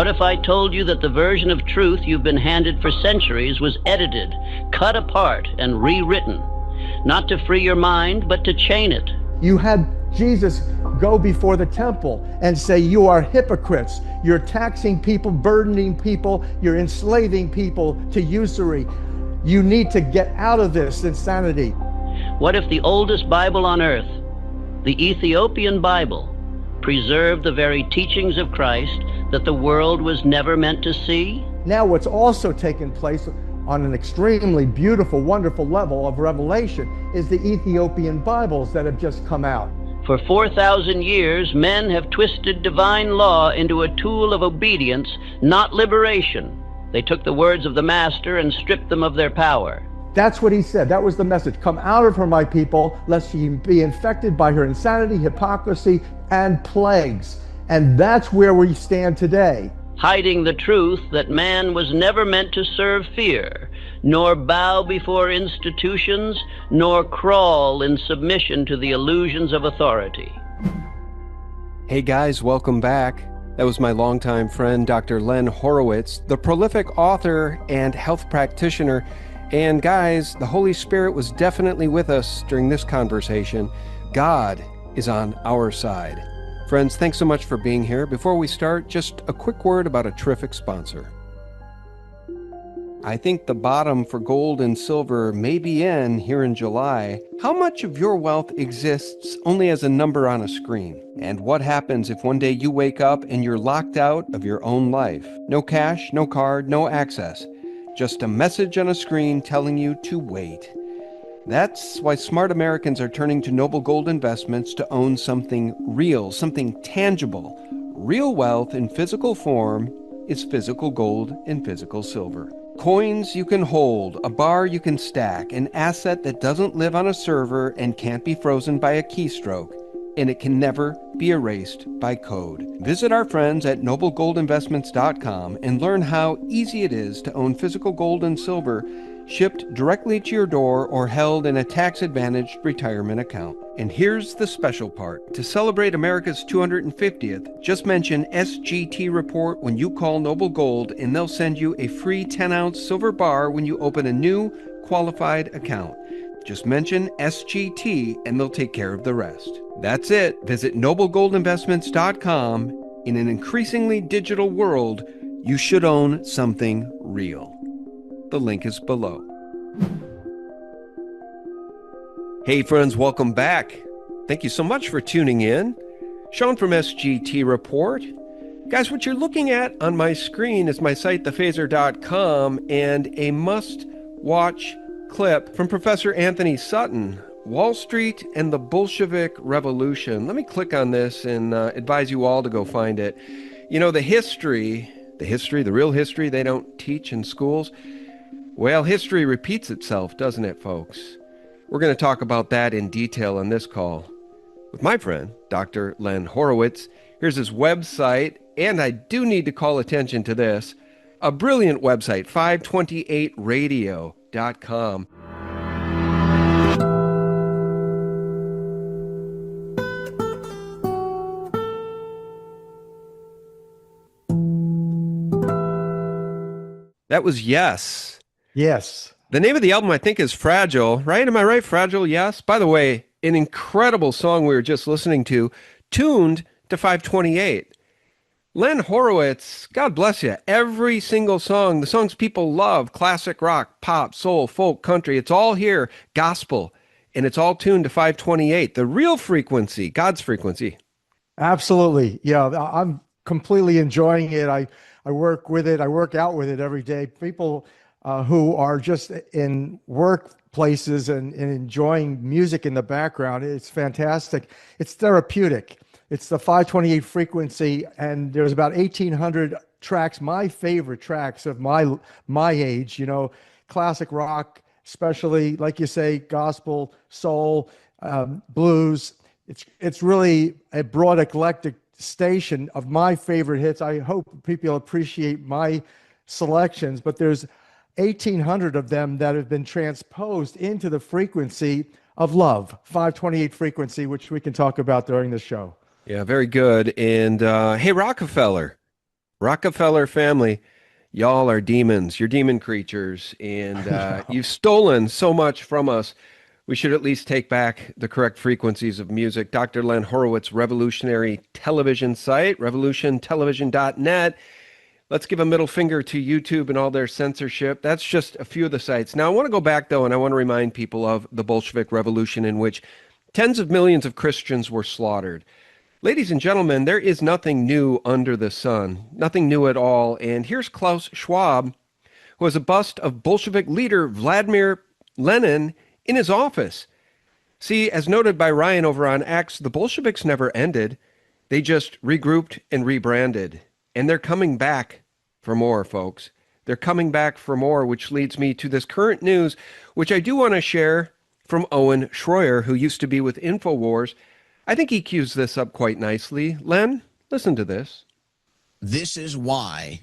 What if I told you that the version of truth you've been handed for centuries was edited, cut apart, and rewritten, not to free your mind, but to chain it? You had Jesus go before the temple and say, you are hypocrites. You're taxing people, burdening people, you're enslaving people to usury. You need to get out of this insanity. What if the oldest Bible on earth, the Ethiopian Bible, preserved the very teachings of Christ that the world was never meant to see? Now what's also taken place on an extremely beautiful, wonderful level of revelation is the Ethiopian Bibles that have just come out. For 4,000 years, men have twisted divine law into a tool of obedience, not liberation. They took the words of the Master and stripped them of their power. That's what he said. That was the message. Come out of her, my people, lest ye be infected by her insanity, hypocrisy, and plagues. And that's where we stand today. Hiding the truth that man was never meant to serve fear, nor bow before institutions, nor crawl in submission to the illusions of authority. Hey guys, welcome back. That was my longtime friend, Dr. Len Horowitz, the prolific author and health practitioner. And guys, the Holy Spirit was definitely with us during this conversation. God is on our side. Friends, thanks so much for being here. Before we start, just a quick word about a terrific sponsor. I think the bottom for gold and silver may be in here in July. How much of your wealth exists only as a number on a screen? And what happens if one day you wake up and you're locked out of your own life? No cash, no card, no access. Just a message on a screen telling you to wait. That's why smart Americans are turning to Noble Gold Investments to own something real, something tangible. Real wealth in physical form is physical gold and physical silver. Coins you can hold, a bar you can stack, an asset that doesn't live on a server and can't be frozen by a keystroke, and it can never be erased by code. Visit our friends at noblegoldinvestments.com and learn how easy it is to own physical gold and silver shipped directly to your door or held in a tax-advantaged retirement account. And here's the special part. To celebrate America's 250th, just mention SGT Report when you call Noble Gold and they'll send you a free 10-ounce silver bar when you open a new qualified account. Just mention SGT and they'll take care of the rest. That's it. Visit noblegoldinvestments.com. In an increasingly digital world, you should own something real. The link is below. Hey friends, welcome back. Thank you so much for tuning in. Sean from SGT Report. Guys, what you're looking at on my screen is my site, thephaser.com, and a must-watch clip from Professor Anthony Sutton, Wall Street and the Bolshevik Revolution. Let me click on this and advise you all to go find it. You know, the real history they don't teach in schools. Well, history repeats itself, doesn't it, folks? We're going to talk about that in detail on this call with my friend, Dr. Len Horowitz. Here's his website, and I do need to call attention to this. A brilliant website, 528radio.com. That was Yes. Yes. The name of the album, I think, is Fragile, right? Am I right? Fragile, yes. By the way, an incredible song we were just listening to, tuned to 528. Len Horowitz, God bless you. Every single song, the songs people love, classic rock, pop, soul, folk, country, it's all here, gospel, and it's all tuned to 528, the real frequency, God's frequency. Absolutely. Yeah, I'm completely enjoying it. I work with it. I work out with it every day. People who are just in workplaces and enjoying music in the background, it's fantastic. It's therapeutic. It's the 528 frequency, and there's about 1,800 tracks, my favorite tracks of my age, you know, classic rock, especially, like you say, gospel, soul, blues. It's really a broad, eclectic station of my favorite hits. I hope people appreciate my selections, but there's 1,800 of them that have been transposed into the frequency of love, 528 frequency, which we can talk about during the show. Yeah, very good. And hey, Rockefeller, Rockefeller family, y'all are demons. You're demon creatures, and you've stolen so much from us. We should at least take back the correct frequencies of music. Dr. Len Horowitz, revolutionary television site, revolutiontelevision.net. Let's give a middle finger to YouTube and all their censorship. That's just a few of the sites. Now, I want to go back, though, and I want to remind people of the Bolshevik Revolution, in which tens of millions of Christians were slaughtered. Ladies and gentlemen, there is nothing new under the sun, nothing new at all. And here's Klaus Schwab, who has a bust of Bolshevik leader Vladimir Lenin in his office. See, as noted by Ryan over on X, the Bolsheviks never ended. They just regrouped and rebranded. And they're coming back for more, folks. They're coming back for more, which leads me to this current news, which I do want to share from Owen Schroyer, who used to be with InfoWars. I think he cues this up quite nicely. Len, listen to this. This is why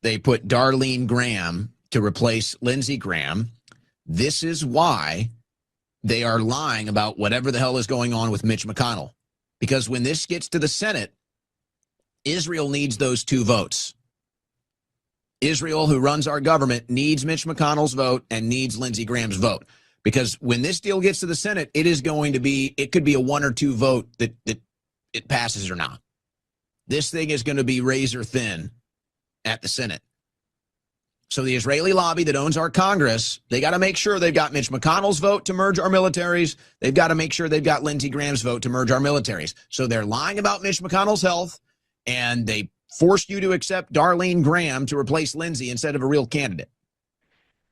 they put Darlene Graham to replace Lindsey Graham. This is why they are lying about whatever the hell is going on with Mitch McConnell. Because when this gets to the Senate, Israel needs those 2 votes. Israel, who runs our government, needs Mitch McConnell's vote and needs Lindsey Graham's vote. Because when this deal gets to the Senate, it could be a 1 or 2 vote that it passes or not. This thing is going to be razor thin at the Senate. So the Israeli lobby that owns our Congress, they got to make sure they've got Mitch McConnell's vote to merge our militaries. They've got to make sure they've got Lindsey Graham's vote to merge our militaries. So they're lying about Mitch McConnell's health, and they forced you to accept Darlene Graham to replace Lindsey instead of a real candidate.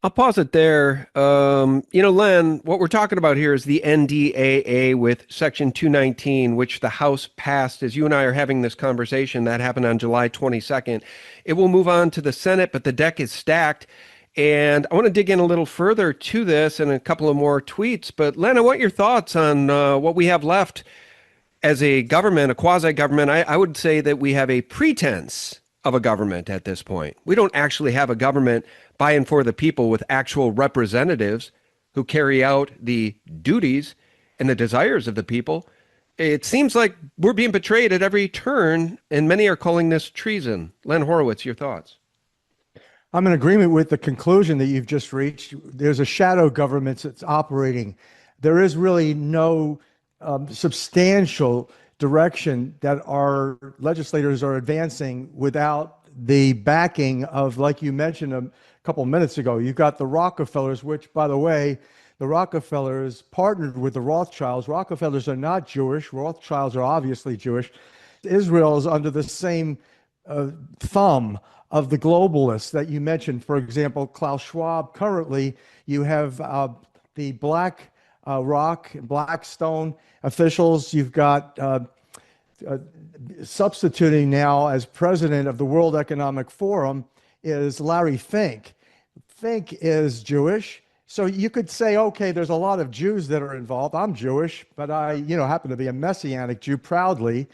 I'll pause it there. Len, what we're talking about here is the NDAA with Section 219, which the House passed as you and I are having this conversation. That happened on July 22nd. It will move on to the Senate, but the deck is stacked. And I want to dig in a little further to this and a couple of more tweets. But Len, I want your thoughts on what we have left as a government, a quasi-government. I would say that we have a pretense of a government at this point. We don't actually have a government by and for the people with actual representatives who carry out the duties and the desires of the people. It seems like we're being betrayed at every turn, and many are calling this treason. Len Horowitz, your thoughts? I'm in agreement with the conclusion that you've just reached. There's a shadow government that's operating. There is really no substantial direction that our legislators are advancing without the backing of, like you mentioned a couple of minutes ago, you've got the Rockefellers, which, by the way, the Rockefellers partnered with the Rothschilds. Rockefellers are not Jewish. Rothschilds are obviously Jewish. Israel is under the same thumb of the globalists that you mentioned. For example, Klaus Schwab. Currently, you have the Blackstone officials. You've got substituting now as president of the World Economic Forum is Larry Fink. Fink is Jewish. So you could say, okay, there's a lot of Jews that are involved. I'm Jewish, but I, happen to be a Messianic Jew proudly.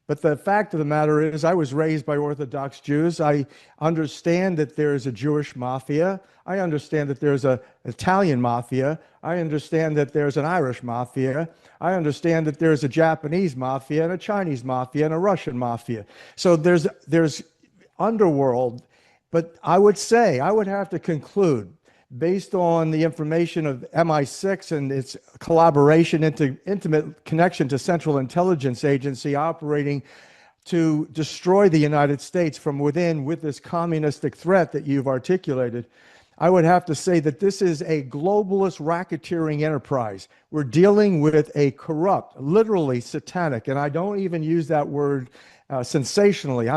But the fact of the matter is I was raised by Orthodox Jews. I understand that there is a Jewish mafia. I understand that there's an Italian mafia. I understand that there's an Irish mafia. I understand that there's a Japanese mafia and a Chinese mafia and a Russian mafia. So there's underworld. But I would have to conclude, based on the information of MI6 and its collaboration into intimate connection to Central Intelligence Agency operating to destroy the United States from within with this communistic threat that you've articulated, I would have to say that this is a globalist racketeering enterprise. We're dealing with a corrupt, literally satanic, and I don't even use that word sensationally.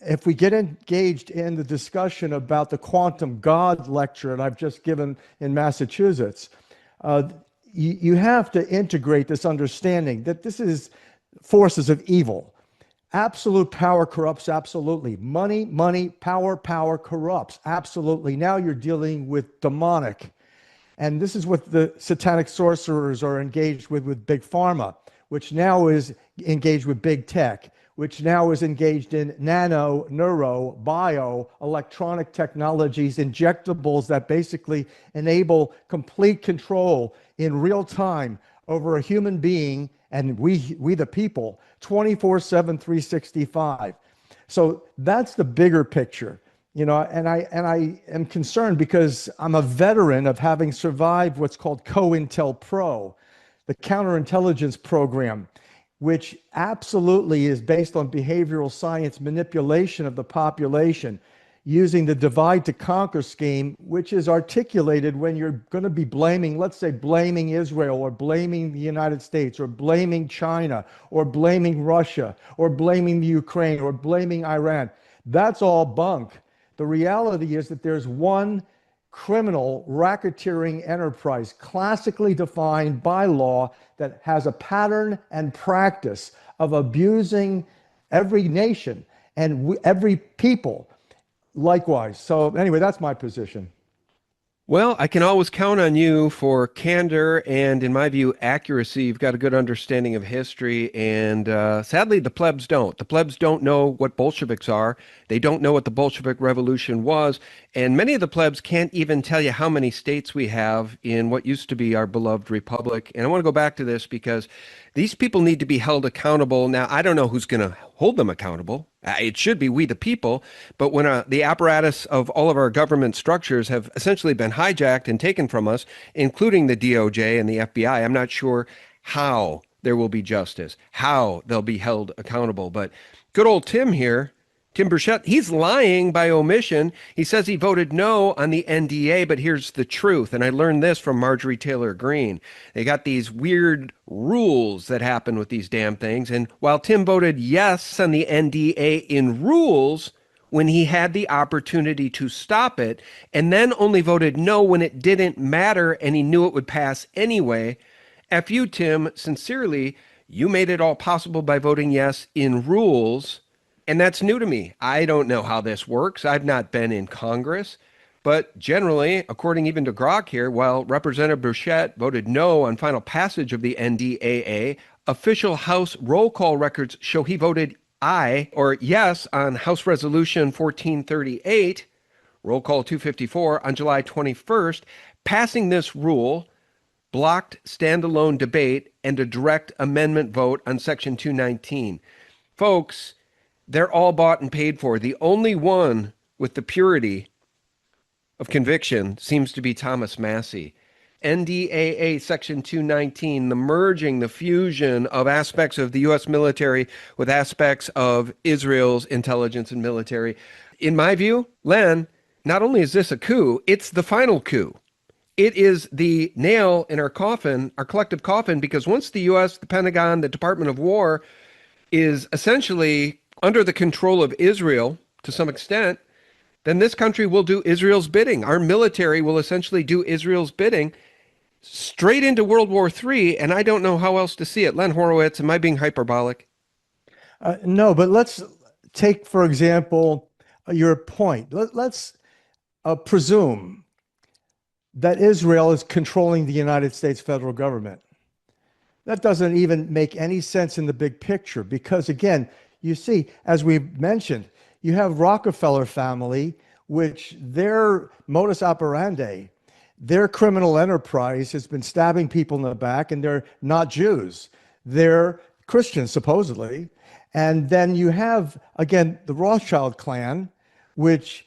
If we get engaged in the discussion about the quantum God lecture that I've just given in Massachusetts, you have to integrate this understanding that this is forces of evil. Absolute power corrupts, absolutely. Money, power corrupts, absolutely. Now you're dealing with demonic. And this is what the satanic sorcerers are engaged with Big Pharma, which now is engaged with big tech, which now is engaged in nano, neuro, bio, electronic technologies, injectables that basically enable complete control in real time over a human being and we the people, 24/7, 365. So that's the bigger picture, and I am concerned because I'm a veteran of having survived what's called COINTELPRO, the counterintelligence program, which absolutely is based on behavioral science manipulation of the population using the divide to conquer scheme, which is articulated when you're going to be blaming, let's say, blaming Israel or blaming the United States or blaming China or blaming Russia or blaming the Ukraine or blaming Iran. That's all bunk. The reality is that there's one criminal racketeering enterprise classically defined by law that has a pattern and practice of abusing every nation and every people likewise. So anyway, that's my position. Well, I can always count on you for candor and, in my view, accuracy. You've got a good understanding of history, and sadly, the plebs don't. The plebs don't know what Bolsheviks are. They don't know what the Bolshevik Revolution was, and many of the plebs can't even tell you how many states we have in what used to be our beloved republic. And I want to go back to this because these people need to be held accountable. Now, I don't know who's going to hold them accountable. It should be we the people, but when the apparatus of all of our government structures have essentially been hijacked and taken from us, including the DOJ and the FBI, I'm not sure how there will be justice, how they'll be held accountable. But good old Tim here, Tim Burchett, he's lying by omission. He says he voted no on the NDA, but here's the truth. And I learned this from Marjorie Taylor Greene. They got these weird rules that happen with these damn things. And while Tim voted yes on the NDA in rules, when he had the opportunity to stop it, and then only voted no when it didn't matter and he knew it would pass anyway, F you, Tim, sincerely, you made it all possible by voting yes in rules. And that's new to me. I don't know how this works. I've not been in Congress. But generally, according even to Grok here, while Representative Burchett voted no on final passage of the NDAA, official House roll call records show he voted aye or yes on House Resolution 1438, roll call 254, on July 21st. Passing this rule blocked standalone debate and a direct amendment vote on Section 219. Folks, they're all bought and paid for. The only one with the purity of conviction seems to be Thomas Massie. NDAA Section 219, the merging, the fusion of aspects of the U.S. military with aspects of Israel's intelligence and military. In my view, Len, not only is this a coup, it's the final coup. It is the nail in our coffin, our collective coffin, because once the U.S., the Pentagon, the Department of War is essentially under the control of Israel to some extent, then this country will do Israel's bidding. Our military will essentially do Israel's bidding straight into World War III, and I don't know how else to see it. Len Horowitz, am I being hyperbolic? No, but let's take, for example, your point. Let's presume that Israel is controlling the United States federal government. That doesn't even make any sense in the big picture because, again, you see, as we mentioned, you have Rockefeller family, which their modus operandi, their criminal enterprise has been stabbing people in the back, and they're not Jews. They're Christians, supposedly. And then you have, again, the Rothschild clan, which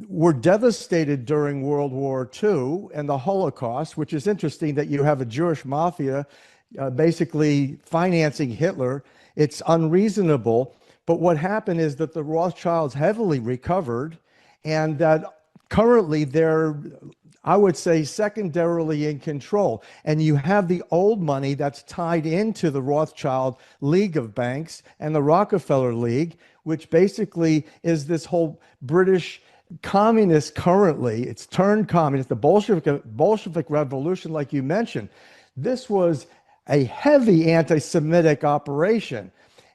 were devastated during World War II and the Holocaust, which is interesting that you have a Jewish mafia basically financing Hitler. It's unreasonable. But what happened is that the Rothschilds heavily recovered and that currently they're, I would say, secondarily in control. And you have the old money that's tied into the Rothschild League of Banks and the Rockefeller League, which basically is this whole British communist currently. It's turned communist, the Bolshevik Revolution, like you mentioned. This was a heavy anti-Semitic operation.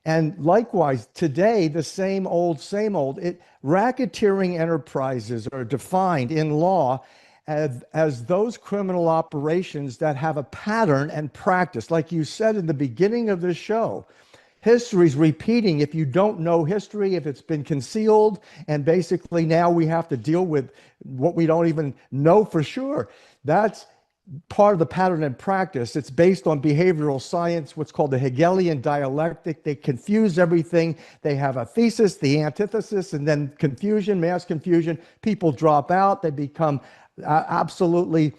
And likewise, today, the same old. Racketeering enterprises are defined in law as those criminal operations that have a pattern and practice. Like you said in the beginning of this show, history's repeating. If you don't know history, if it's been concealed, and basically now we have to deal with what we don't even know for sure. That's part of the pattern and practice. It's based on behavioral science, what's called the Hegelian dialectic. They confuse everything. They have a thesis, the antithesis, and then confusion, mass confusion. People drop out. They become absolutely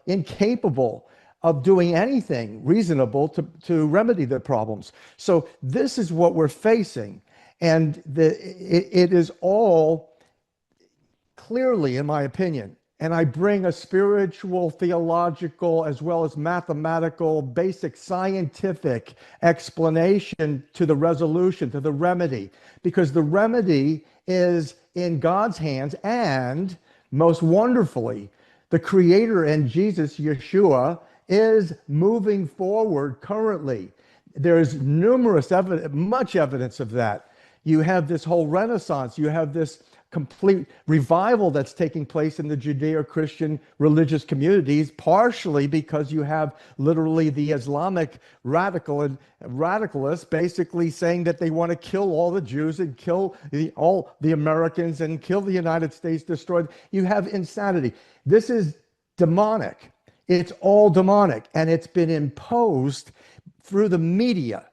incapable of doing anything reasonable to remedy the problems. So this is what we're facing. And it is all clearly, in my opinion, and I bring a spiritual, theological, as well as mathematical, basic scientific explanation to the resolution, to the remedy, because the remedy is in God's hands, and most wonderfully, the Creator and Jesus, Yeshua, is moving forward currently. There's much evidence of that. You have this whole Renaissance. You have this complete revival that's taking place in the Judeo-Christian religious communities, partially because you have literally the Islamic radicalists basically saying that they want to kill all the Jews and kill all the Americans and kill the United States, destroy. You have insanity. This is demonic. It's all demonic, and it's been imposed through the media.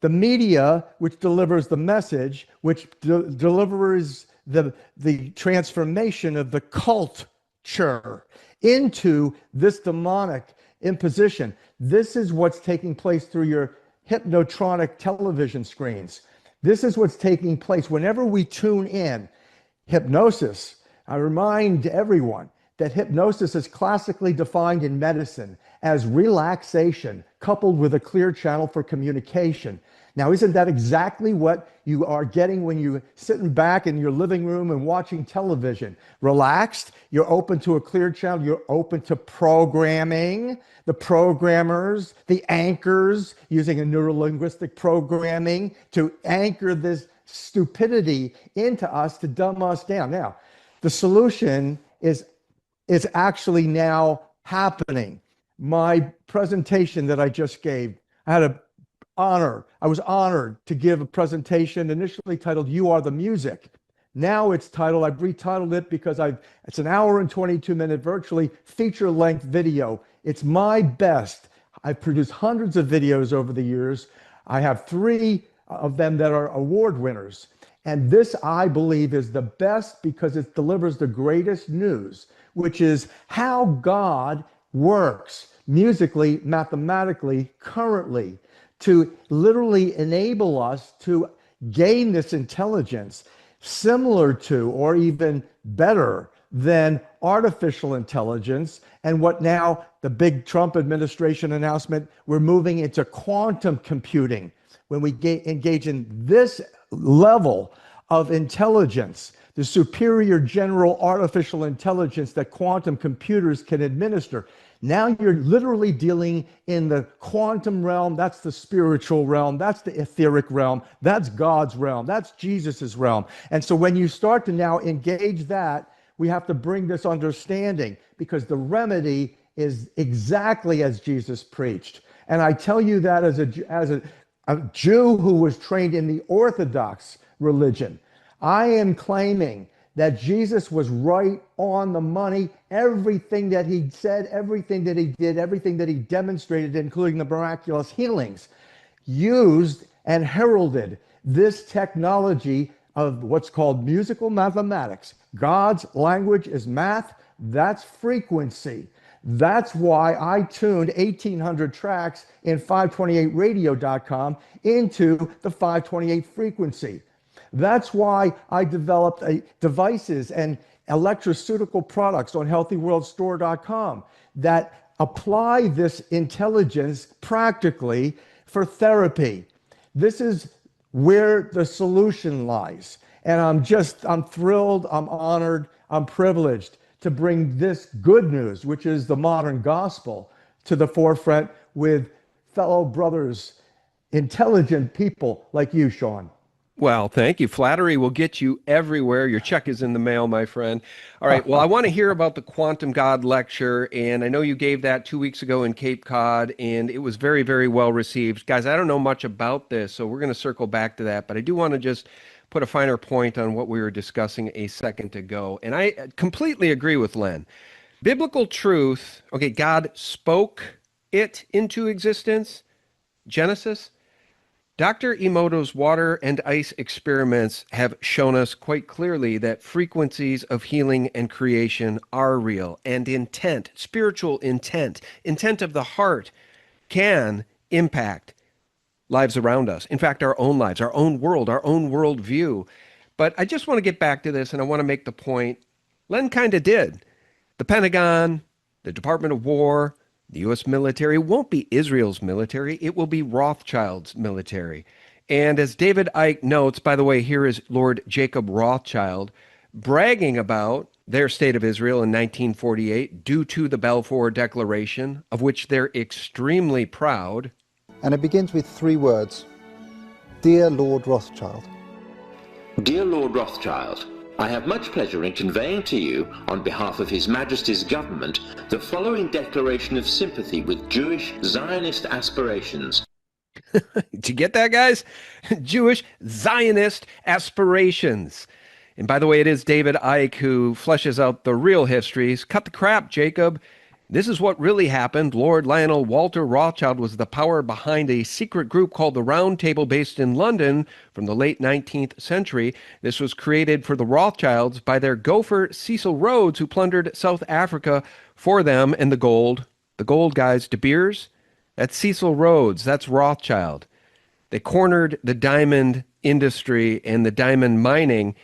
The media, which delivers the message, which delivers the transformation of the culture into this demonic imposition. This is what's taking place through your hypnotronic television screens. This is what's taking place whenever we tune in. Hypnosis, I remind everyone that hypnosis is classically defined in medicine as relaxation coupled with a clear channel for communication. Now, isn't that exactly what you are getting when you're sitting back in your living room and watching television? Relaxed, you're open to a clear channel, you're open to programming, the programmers, the anchors, using a neurolinguistic programming to anchor this stupidity into us to dumb us down. Now, the solution is actually now happening. My presentation that I just gave, I was honored to give a presentation initially titled "You Are the Music." Now it's titled, I've retitled it because it's an hour and 22-minute virtually feature-length video. It's my best. I've produced hundreds of videos over the years. I have 3 of them that are award winners. And this, I believe, is the best because it delivers the greatest news, which is how God works musically, mathematically, currently, to literally enable us to gain this intelligence similar to, or even better than, artificial intelligence. And what now the big Trump administration announcement, we're moving into quantum computing. When we engage in this level of intelligence, the superior general artificial intelligence that quantum computers can administer, now you're literally dealing in the quantum realm. That's the spiritual realm. That's the etheric realm. That's God's realm. That's Jesus's realm. And so when you start to now engage that, we have to bring this understanding, because the remedy is exactly as Jesus preached. And I tell you that as a Jew who was trained in the Orthodox religion. I am claiming that Jesus was right on the money. Everything that he said, everything that he did, everything that he demonstrated, including the miraculous healings, used and heralded this technology of what's called musical mathematics. God's language is math. That's frequency. That's why I tuned 1,800 tracks in 528radio.com into the 528 frequency. That's why I developed devices and electroceutical products on healthyworldstore.com that apply this intelligence practically for therapy. This is where the solution lies. And I'm thrilled, I'm honored, I'm privileged to bring this good news, which is the modern gospel, to the forefront with fellow brothers, intelligent people like you, Sean. Well, thank you. Flattery will get you everywhere. Your check is in the mail, my friend. All right. Well, I want to hear about the Quantum God lecture. And I know you gave that 2 weeks ago in Cape Cod, and it was very, very well received. Guys, I don't know much about this, so we're going to circle back to that. But I do want to just put a finer point on what we were discussing a second ago. And I completely agree with Len. Biblical truth, okay, God spoke it into existence, Genesis. Dr. Emoto's water and ice experiments have shown us quite clearly that frequencies of healing and creation are real, and intent, spiritual intent, intent of the heart can impact lives around us. In fact, our own lives, our own world view. But I just want to get back to this, and I want to make the point Len kind of did. The Pentagon, the Department of War, the U.S. military won't be Israel's military. It will be Rothschild's military. And as David Icke notes, by the way, here is Lord Jacob Rothschild bragging about their state of Israel in 1948 due to the Balfour Declaration, of which they're extremely proud. And it begins with 3 words. Dear Lord Rothschild. Dear Lord Rothschild, I have much pleasure in conveying to you, on behalf of His Majesty's government, the following declaration of sympathy with Jewish Zionist aspirations. Did you get that, guys? Jewish Zionist aspirations. And by the way, it is David Icke who fleshes out the real histories. Cut the crap, Jacob. This is what really happened. Lord Lionel Walter Rothschild was the power behind a secret group called the Round Table based in London from the late 19th century. This was created for the Rothschilds by their gopher Cecil Rhodes, who plundered South Africa for them and the gold. The gold, guys, De Beers, that's Cecil Rhodes, that's Rothschild. They cornered the diamond industry and the diamond mining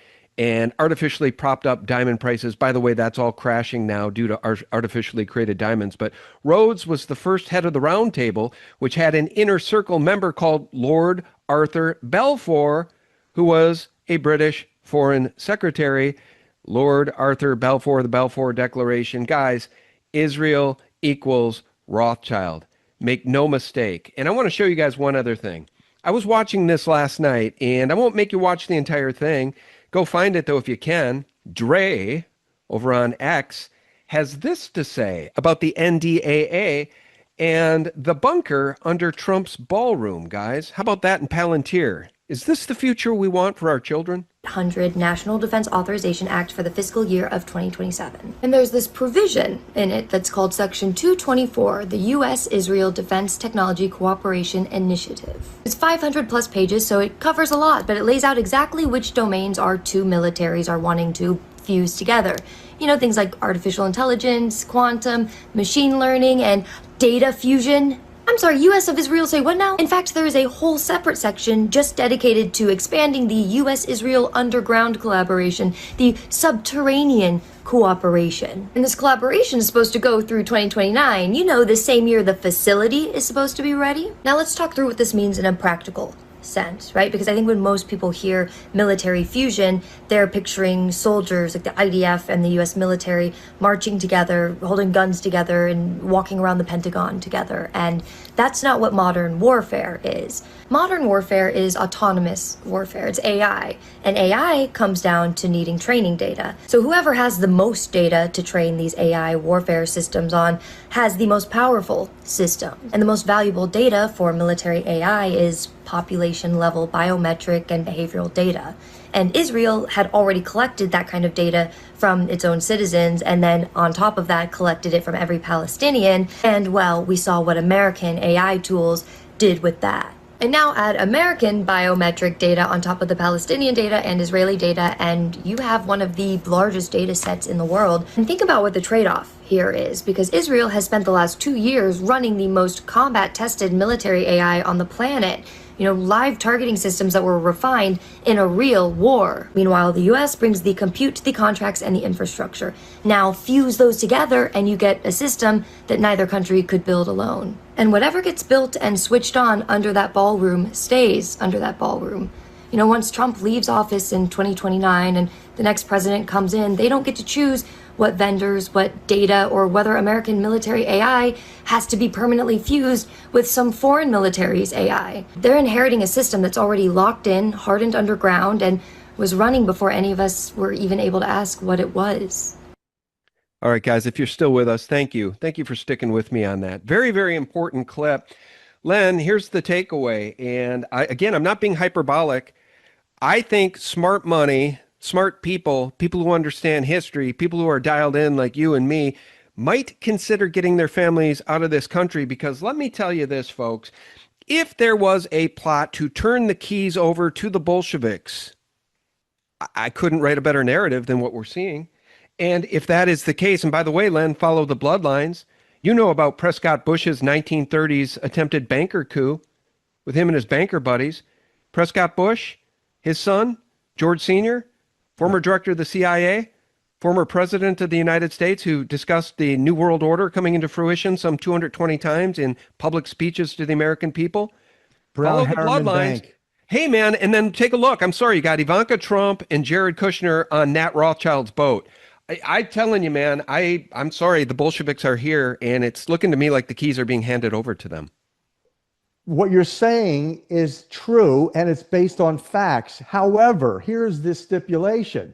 and artificially propped up diamond prices. By the way, that's all crashing now due to artificially created diamonds. But Rhodes was the first head of the Round Table, which had an inner circle member called Lord Arthur Balfour, who was a British foreign secretary. Lord Arthur Balfour, the Balfour Declaration. Guys, Israel equals Rothschild. Make no mistake. And I want to show you guys one other thing. I was watching this last night, and I won't make you watch the entire thing. Go find it, though, if you can. Dre, over on X, has this to say about the NDAA and the bunker under Trump's ballroom, guys. How about that in Palantir? Is this the future we want for our children? 100 National Defense Authorization Act for the fiscal year of 2027. And there's this provision in it that's called Section 224, the U.S.-Israel Defense Technology Cooperation Initiative. It's 500 plus pages, so it covers a lot, but it lays out exactly which domains our two militaries are wanting to fuse together. You know, things like artificial intelligence, quantum, machine learning, and data fusion. I'm sorry, U.S. of Israel say what now? In fact, there is a whole separate section just dedicated to expanding the U.S.-Israel underground collaboration, the subterranean cooperation. And this collaboration is supposed to go through 2029, you know, the same year the facility is supposed to be ready. Now let's talk through what this means in a practical sense, right? Because I think when most people hear military fusion, they're picturing soldiers like the IDF and the US military marching together, holding guns together, and walking around the Pentagon together. And that's not what modern warfare is. Modern warfare is autonomous warfare. It's AI. And AI comes down to needing training data. So whoever has the most data to train these AI warfare systems on has the most powerful system. And the most valuable data for military AI is population level biometric and behavioral data. And Israel had already collected that kind of data from its own citizens, and then on top of that collected it from every Palestinian. And well, we saw what American AI tools did with that. And now add American biometric data on top of the Palestinian data and Israeli data, and you have one of the largest data sets in the world. And think about what the trade-off here is, because Israel has spent the last 2 years running the most combat-tested military AI on the planet. You know, live targeting systems that were refined in a real war. Meanwhile, the US brings the compute, the contracts, and the infrastructure. Now fuse those together and you get a system that neither country could build alone. And whatever gets built and switched on under that ballroom stays under that ballroom. You know, once Trump leaves office in 2029 and the next president comes in, they don't get to choose what vendors, what data, or whether American military AI has to be permanently fused with some foreign military's AI. They're inheriting a system that's already locked in, hardened underground, and was running before any of us were even able to ask what it was. All right, guys, if you're still with us, thank you. Thank you for sticking with me on that. Very, very important clip. Len, here's the takeaway. And I'm not being hyperbolic. I think smart money, smart people, people who understand history, people who are dialed in like you and me, might consider getting their families out of this country, because let me tell you this, folks, if there was a plot to turn the keys over to the Bolsheviks, I couldn't write a better narrative than what we're seeing. And if that is the case, and by the way, Len, follow the bloodlines. You know about Prescott Bush's 1930s attempted banker coup with him and his banker buddies. Prescott Bush, his son, George Sr., former director of the CIA, former president of the United States, who discussed the New World Order coming into fruition some 220 times in public speeches to the American people. Follow the bloodlines. Bank. Hey, man, and then take a look. I'm sorry, you got Ivanka Trump and Jared Kushner on Nat Rothschild's boat. I'm telling you, man, I'm sorry, the Bolsheviks are here, and it's looking to me like the keys are being handed over to them. What you're saying is true, and it's based on facts. However, here's this stipulation,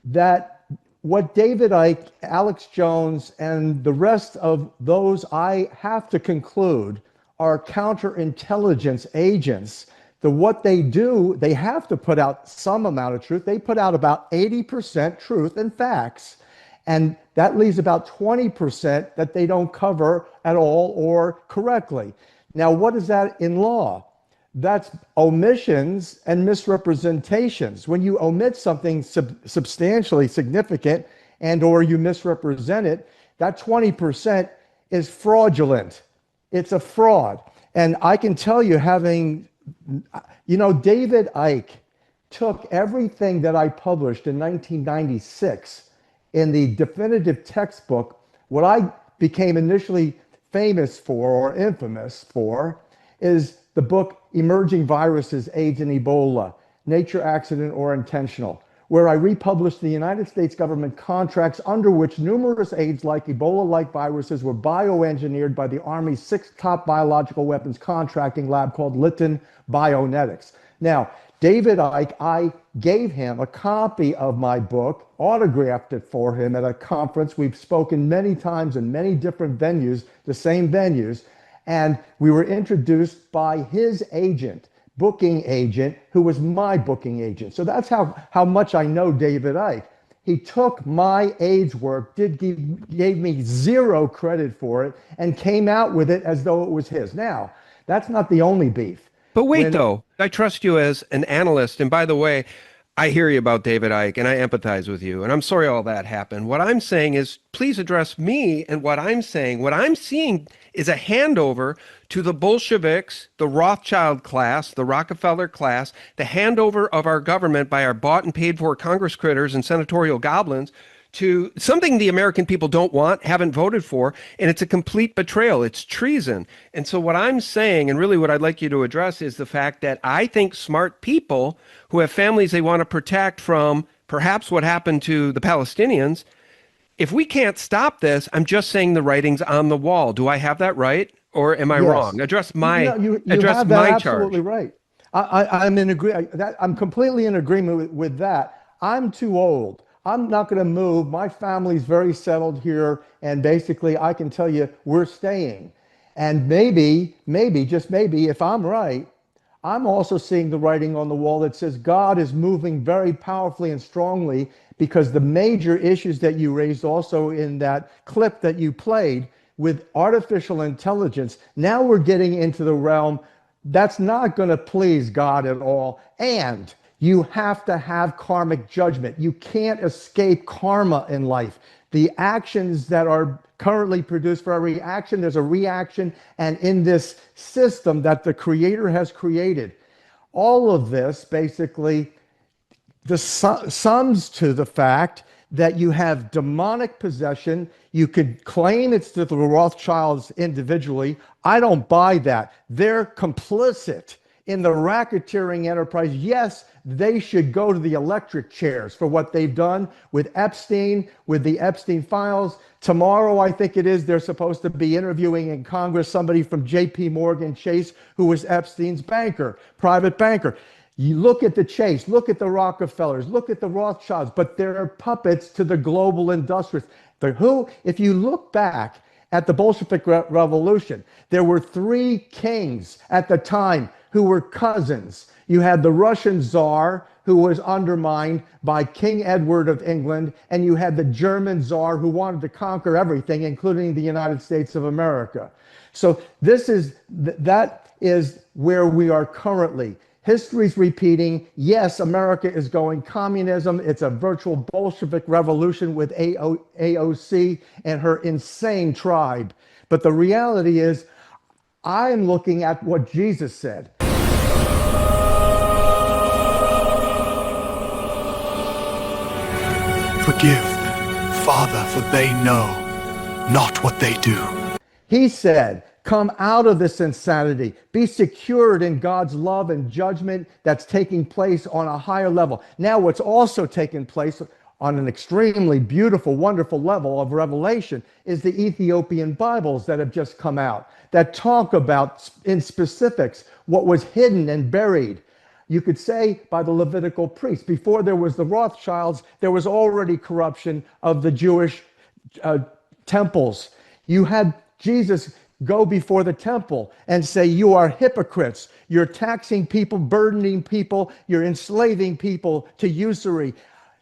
that what David Icke, Alex Jones, and the rest of those I have to conclude are counterintelligence agents. What they do, they have to put out some amount of truth. They put out about 80% truth and facts. And that leaves about 20% that they don't cover at all or correctly. Now, what is that in law? That's omissions and misrepresentations. When you omit something substantially significant and or you misrepresent it, that 20% is fraudulent. It's a fraud. And I can tell you, David Icke took everything that I published in 1996 in the definitive textbook. What I became initially famous for, or infamous for, is the book Emerging Viruses, AIDS and Ebola, Nature, Accident, or Intentional, where I republished the United States government contracts under which numerous AIDS-like, Ebola-like viruses were bioengineered by the Army's 6th top biological weapons contracting lab called Lytton Bionetics. Now, David Icke, I gave him a copy of my book, autographed it for him at a conference. We've spoken many times in many different venues, the same venues, and we were introduced by his agent, booking agent, who was my booking agent. So that's how much I know David Icke. He took my AIDS work, gave me zero credit for it, and came out with it as though it was his. Now, that's not the only beef. But wait, though, I trust you as an analyst. And by the way, I hear you about David Icke, and I empathize with you. And I'm sorry all that happened. What I'm saying is, please address me and what I'm saying. What I'm seeing is a handover to the Bolsheviks, the Rothschild class, the Rockefeller class, the handover of our government by our bought and paid for Congress critters and senatorial goblins to something the American people don't want, haven't voted for, and it's a complete betrayal. It's treason. And so what I'm saying, and really what I'd like you to address, is the fact that I think smart people who have families they want to protect from perhaps what happened to the Palestinians, if we can't stop this, I'm just saying the writing's on the wall. Do I have that right, or am I wrong? Address my you address have my that charge. Absolutely right. I'm completely in agreement with that. I'm too old. I'm not going to move. My family's very settled here, and basically I can tell you we're staying. And maybe, just maybe, if I'm right, I'm also seeing the writing on the wall that says God is moving very powerfully and strongly, because the major issues that you raised also in that clip that you played with artificial intelligence, now we're getting into the realm that's not going to please God at all. And you have to have karmic judgment. You can't escape karma in life. The actions that are currently produced, for every action, there's a reaction. And in this system that the Creator has created, all of this basically sums to the fact that you have demonic possession. You could claim it's to the Rothschilds individually. I don't buy that. They're complicit in the racketeering enterprise. Yes, they should go to the electric chairs for what they've done with Epstein, with the Epstein files. Tomorrow, I think it is, they're supposed to be interviewing in Congress somebody from JP Morgan Chase, who was Epstein's banker, private banker. You look at the Chase, look at the Rockefellers, look at the Rothschilds, but they're puppets to the global industrialists. If you look back at the Bolshevik Revolution. There were three kings at the time who were cousins. You had the Russian Tsar, who was undermined by King Edward of England, and you had the German Tsar, who wanted to conquer everything, including the United States of America. So that is where we are currently. History's repeating. Yes, America is going communism. It's a virtual Bolshevik revolution with AOC and her insane tribe. But the reality is, I'm looking at what Jesus said. Forgive them, Father, for they know not what they do. He said, come out of this insanity. Be secured in God's love and judgment that's taking place on a higher level. Now, what's also taking place on an extremely beautiful, wonderful level of revelation is the Ethiopian Bibles that have just come out that talk about, in specifics, what was hidden and buried. You could say by the Levitical priests. Before there was the Rothschilds, there was already corruption of the Jewish temples. You had Jesus go before the temple and say, you are hypocrites. You're taxing people, burdening people. You're enslaving people to usury.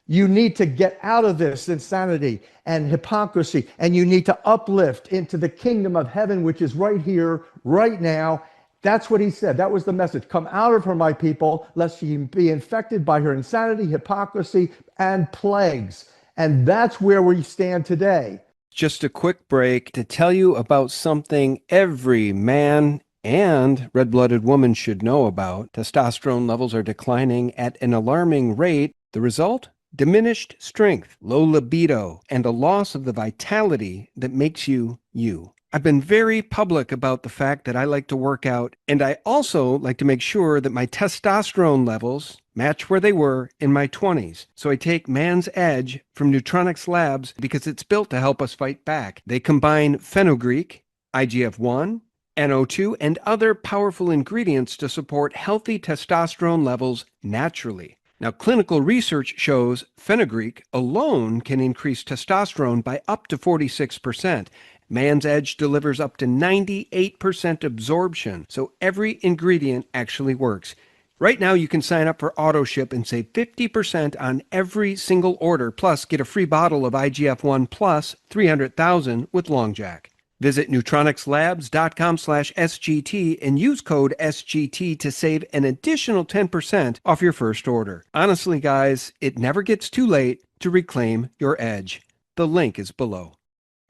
You need to get out of this insanity and hypocrisy, and you need to uplift into the kingdom of heaven, which is right here, right now. That's what he said. That was the message. Come out of her, my people, lest ye be infected by her insanity, hypocrisy, and plagues. And that's where we stand today. Just a quick break to tell you about something every man and red-blooded woman should know about. Testosterone levels are declining at an alarming rate. The result? Diminished strength, low libido, and a loss of the vitality that makes you you. I've been very public about the fact that I like to work out, and I also like to make sure that my testosterone levels match where they were in my 20s. So I take Man's Edge from Neutronics Labs because it's built to help us fight back. They combine fenugreek, IGF-1, NO2, and other powerful ingredients to support healthy testosterone levels naturally. Now, clinical research shows fenugreek alone can increase testosterone by up to 46%. Man's Edge delivers up to 98% absorption, so every ingredient actually works. Right now, you can sign up for AutoShip and save 50% on every single order, plus get a free bottle of IGF-1 plus 300,000 with LongJack. Visit NeutronicsLabs.com/SGT and use code SGT to save an additional 10% off your first order. Honestly, guys, it never gets too late to reclaim your edge. The link is below.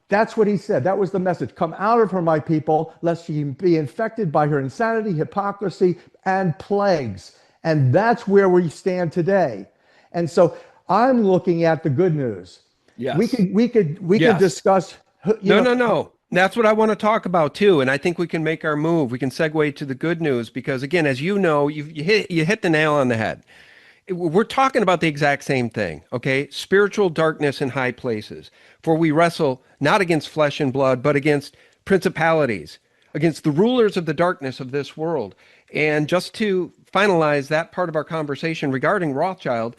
That's what he said. That was the message. Come out of her, my people, lest ye be infected by her insanity, hypocrisy, and plagues. And that's where we stand today. And so I'm looking at the good news. Yes. We could discuss. No. That's what I want to talk about too, and I think we can make our move. We can segue to the good news because, again, as you know, you hit the nail on the head. We're talking about the exact same thing, okay? Spiritual darkness in high places. For we wrestle not against flesh and blood, but against principalities, against the rulers of the darkness of this world. And just to finalize that part of our conversation regarding Rothschild,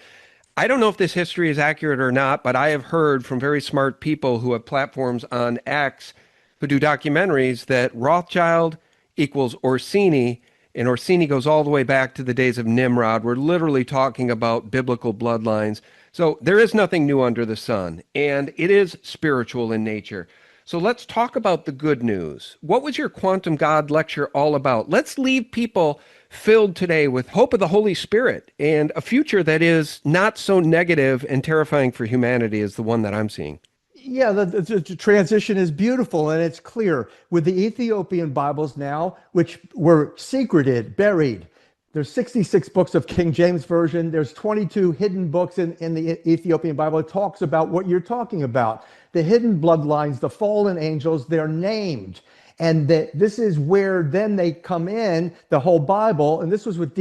I don't know if this history is accurate or not, but I have heard from very smart people who have platforms on X who do documentaries that Rothschild equals Orsini, and Orsini goes all the way back to the days of Nimrod. We're literally talking about biblical bloodlines. So there is nothing new under the sun, and it is spiritual in nature. So let's talk about the good news. What was your Quantum God lecture all about? Let's leave people filled today with hope of the Holy Spirit and a future that is not so negative and terrifying for humanity as the one that I'm seeing. Yeah, the transition is beautiful and it's clear. With the Ethiopian Bibles now, which were secreted, buried, there's 66 books of King James Version. There's 22 hidden books in the Ethiopian Bible. It talks about what you're talking about. The hidden bloodlines, the fallen angels, they're named. And this is where then they come in, the whole Bible. And this was what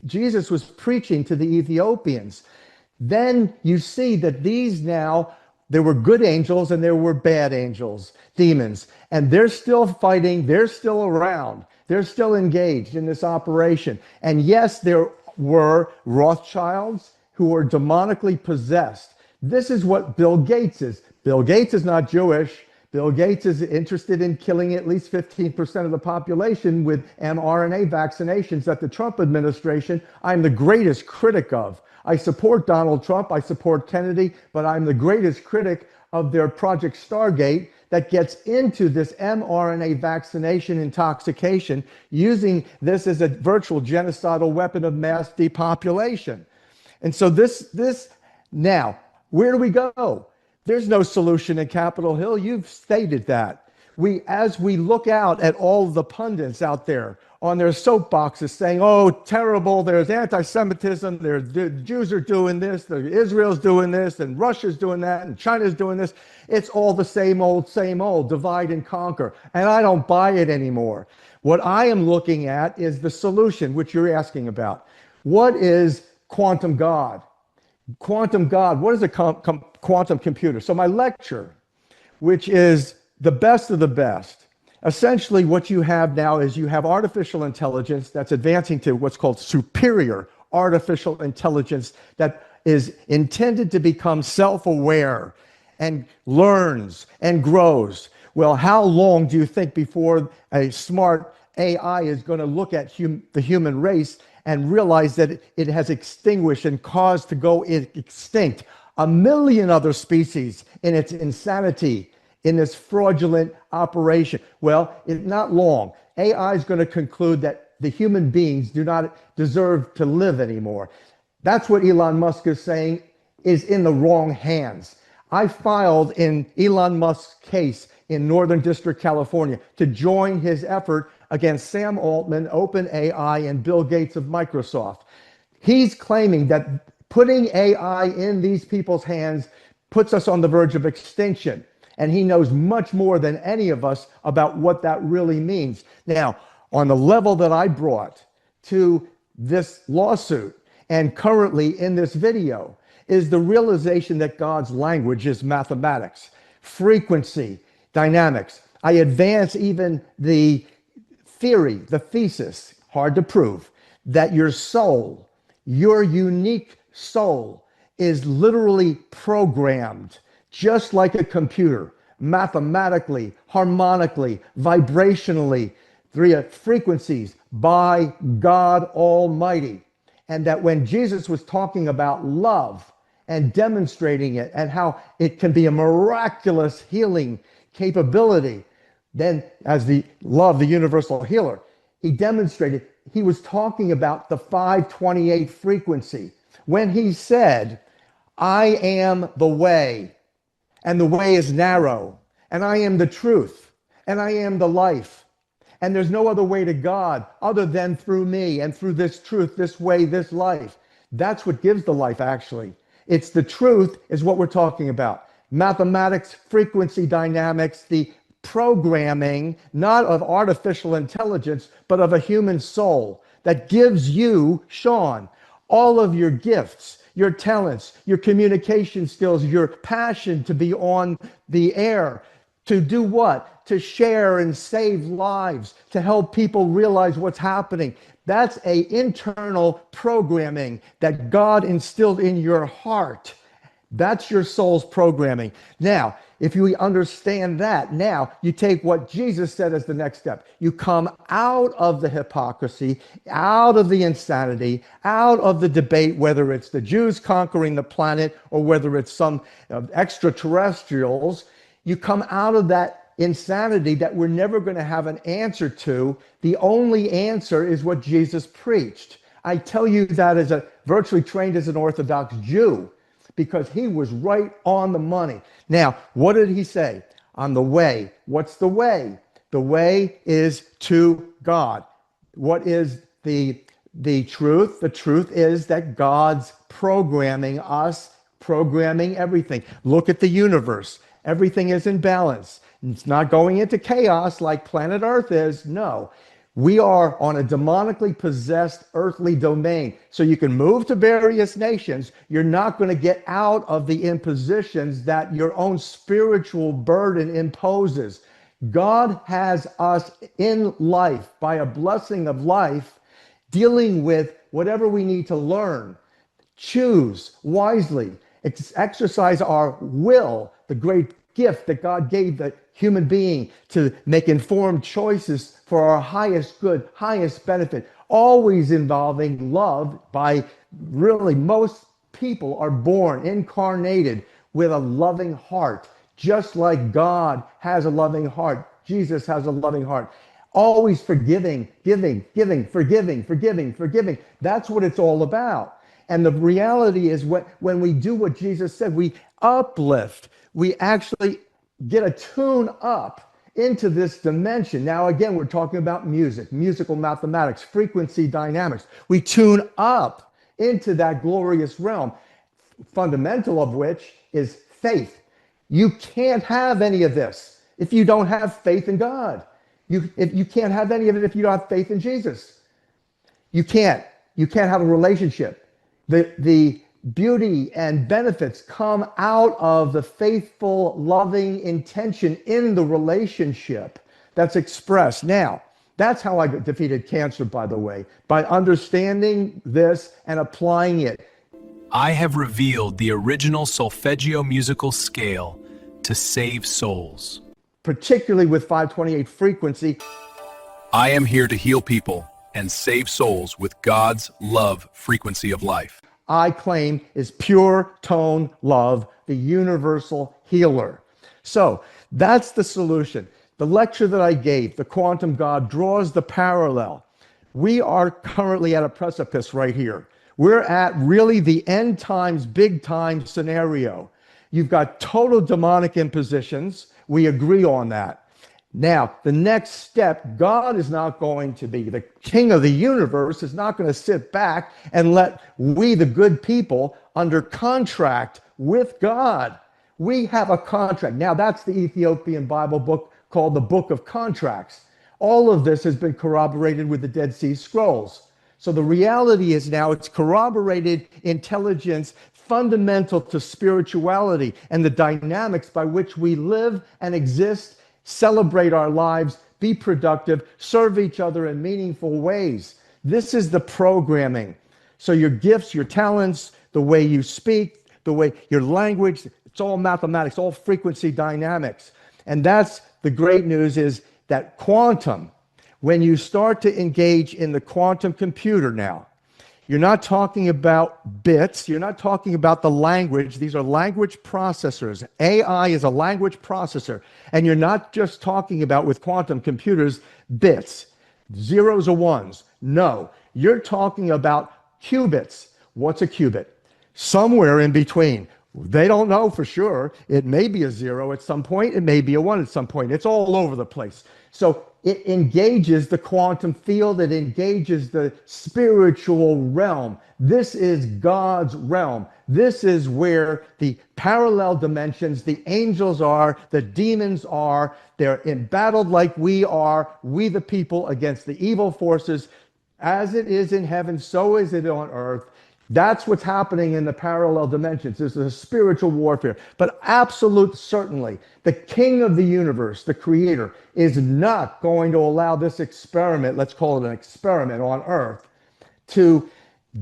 Jesus was preaching to the Ethiopians. Then you see that these now, there were good angels and there were bad angels, demons. And they're still fighting. They're still around. They're still engaged in this operation. And yes, there were Rothschilds who were demonically possessed. This is what Bill Gates is. Bill Gates is not Jewish. Bill Gates is interested in killing at least 15% of the population with mRNA vaccinations that the Trump administration I'm the greatest critic of. I support Donald Trump, I support Kennedy, but I'm the greatest critic of their Project Stargate that gets into this mRNA vaccination intoxication, using this as a virtual genocidal weapon of mass depopulation. And so now, where do we go? There's no solution in Capitol Hill. You've stated that. As we look out at all the pundits out there on their soapboxes saying, oh, terrible, there's anti-Semitism, the Jews are doing this, Israel's doing this, and Russia's doing that, and China's doing this. It's all the same old, divide and conquer. And I don't buy it anymore. What I am looking at is the solution, which you're asking about. What is quantum God? Quantum God, what is a quantum computer? So my lecture, which is the best of the best, essentially what you have now is you have artificial intelligence that's advancing to what's called superior artificial intelligence that is intended to become self-aware and learns and grows. Well, how long do you think before a smart AI is going to look at the human race and realize that it has extinguished and caused to go extinct a million other species in its insanity, in this fraudulent operation? Well, it's not long. AI is going to conclude that the human beings do not deserve to live anymore. That's what Elon Musk is saying is in the wrong hands. I filed in Elon Musk's case in Northern District, California, to join his effort against Sam Altman, OpenAI, and Bill Gates of Microsoft. He's claiming that putting AI in these people's hands puts us on the verge of extinction. And he knows much more than any of us about what that really means. Now, on the level that I brought to this lawsuit and currently in this video is the realization that God's language is mathematics, frequency, dynamics. I advance even the theory, the thesis, hard to prove, that your soul, your unique soul, is literally programmed just like a computer, mathematically, harmonically, vibrationally, through frequencies by God Almighty. And that when Jesus was talking about love and demonstrating it and how it can be a miraculous healing capability, then as the love, the universal healer, he demonstrated, he was talking about the 528 frequency. When he said, I am the way, and the way is narrow, and I am the truth, and I am the life, and there's no other way to God other than through me and through this truth, this way, this life. That's what gives the life, actually. It's the truth is what we're talking about. Mathematics, frequency dynamics, the programming, not of artificial intelligence, but of a human soul that gives you, Sean, all of your gifts, your talents, your communication skills, your passion to be on the air, to do what? To share and save lives, to help people realize what's happening. That's an internal programming that God instilled in your heart. That's your soul's programming. Now, if you understand that, now you take what Jesus said as the next step. You come out of the hypocrisy, out of the insanity, out of the debate, whether it's the Jews conquering the planet or whether it's some extraterrestrials. You come out of that insanity that we're never going to have an answer to. The only answer is what Jesus preached. I tell you that as a virtually trained as an Orthodox Jew, because he was right on the money. Now, what did he say? On the way. What's the way? The way is to God. What is the truth? The truth is that God's programming us, programming everything. Look at the universe. Everything is in balance. It's not going into chaos like planet Earth is. No. We are on a demonically possessed earthly domain. So you can move to various nations. You're not going to get out of the impositions that your own spiritual burden imposes. God has us in life by a blessing of life, dealing with whatever we need to learn. Choose wisely. Exercise our will, the great gift that God gave the human being to make informed choices for our highest good, highest benefit, always involving love. By really, most people are born incarnated with a loving heart, just like God has a loving heart. Jesus has a loving heart. Always forgiving, forgiving. That's what it's all about. And the reality is, when we do what Jesus said, we uplift, we actually get a tune up into this dimension. Now, again, we're talking about music, musical mathematics, frequency dynamics. We tune up into that glorious realm, fundamental of which is faith. You can't have any of this if you don't have faith in God. You can't have any of it if you don't have faith in Jesus. You can't have a relationship. The beauty and benefits come out of the faithful, loving intention in the relationship that's expressed. Now, that's how I defeated cancer, by the way, by understanding this and applying it. I have revealed the original solfeggio musical scale to save souls. Particularly with 528 frequency. I am here to heal people and save souls with God's love frequency of life. I claim is pure tone love, the universal healer. So that's the solution. The lecture that I gave, The Quantum God, draws the parallel. We are currently at a precipice right here. We're at really the end times, big time scenario. You've got total demonic impositions. We agree on that. Now, the next step, God is not going to be, the king of the universe is not going to sit back and let we, the good people, under contract with God. We have a contract. Now, that's the Ethiopian Bible book called the Book of Contracts. All of this has been corroborated with the Dead Sea Scrolls. So the reality is now it's corroborated intelligence fundamental to spirituality and the dynamics by which we live and exist, celebrate our lives, be productive, serve each other in meaningful ways. This is the programming. So your gifts, your talents, the way you speak, the way your language, it's all mathematics, all frequency dynamics. And that's the great news, is that quantum, when you start to engage in the quantum computer now, you're not talking about bits. You're not talking about the language. These are language processors. AI is a language processor. And you're not just talking about, with quantum computers, bits, zeros or ones. No, you're talking about qubits. What's a qubit? Somewhere in between. They don't know for sure. It may be a zero at some point. It may be a one at some point. It's all over the place. So it engages the quantum field. It engages the spiritual realm. This is God's realm. This is where the parallel dimensions, the angels are, the demons are. They're embattled like we are, we the people, against the evil forces. As it is in heaven, so is it on earth. That's what's happening in the parallel dimensions. This is a spiritual warfare. But absolute certainly, the king of the universe, the creator, is not going to allow this experiment, let's call it an experiment on earth, to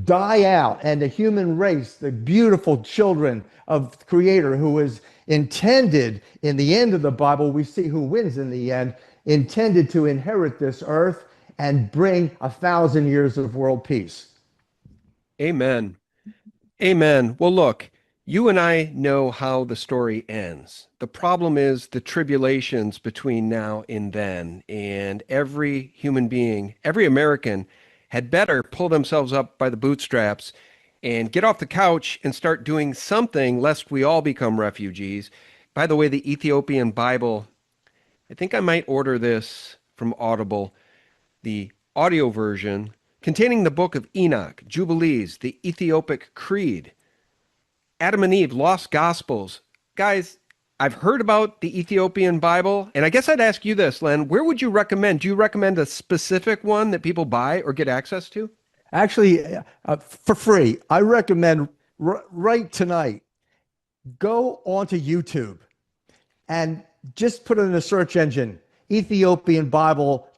die out. And the human race, the beautiful children of the creator, who is intended, in the end of the Bible, we see who wins in the end, intended to inherit this earth and bring 1,000 years of world peace. Amen. Amen. Well, look, you and I know how the story ends. The problem is the tribulations between now and then. And every human being, every American, had better pull themselves up by the bootstraps and get off the couch and start doing something, lest we all become refugees. By the way, the Ethiopian Bible, I think I might order this from Audible, the audio version, containing the Book of Enoch, Jubilees, the Ethiopic Creed, Adam and Eve, Lost Gospels. Guys, I've heard about the Ethiopian Bible, and I guess I'd ask you this, Len, where would you recommend? Do you recommend a specific one that people buy or get access to? Actually, for free, I recommend right tonight, go onto YouTube and just put in a search engine, Ethiopian Bible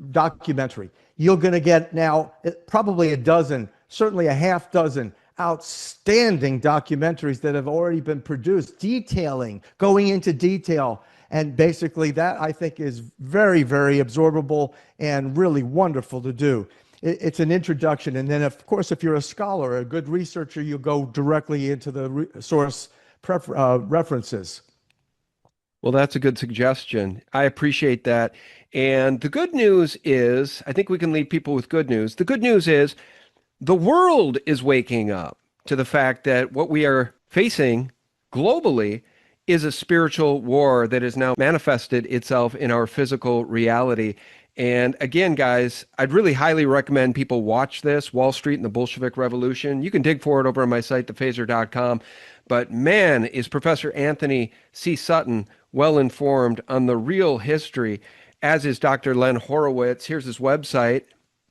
documentary. You're going to get now probably a dozen, certainly a half dozen outstanding documentaries that have already been produced, detailing, going into detail, And basically that I think is very, very absorbable and really wonderful to do. It's an introduction. And then of course, if you're a scholar, a good researcher, you go directly into the source references. Well, that's a good suggestion. I appreciate that. And the good news is, I think we can leave people with good news. The good news is the world is waking up to the fact that what we are facing globally is a spiritual war that has now manifested itself in our physical reality. And again, guys, I'd really highly recommend people watch this, Wall Street and the Bolshevik Revolution. You can dig for it over on my site, thephaser.com. But man, is Professor Anthony C. Sutton well informed on the real history, as is Dr. Len Horowitz. Here's his website.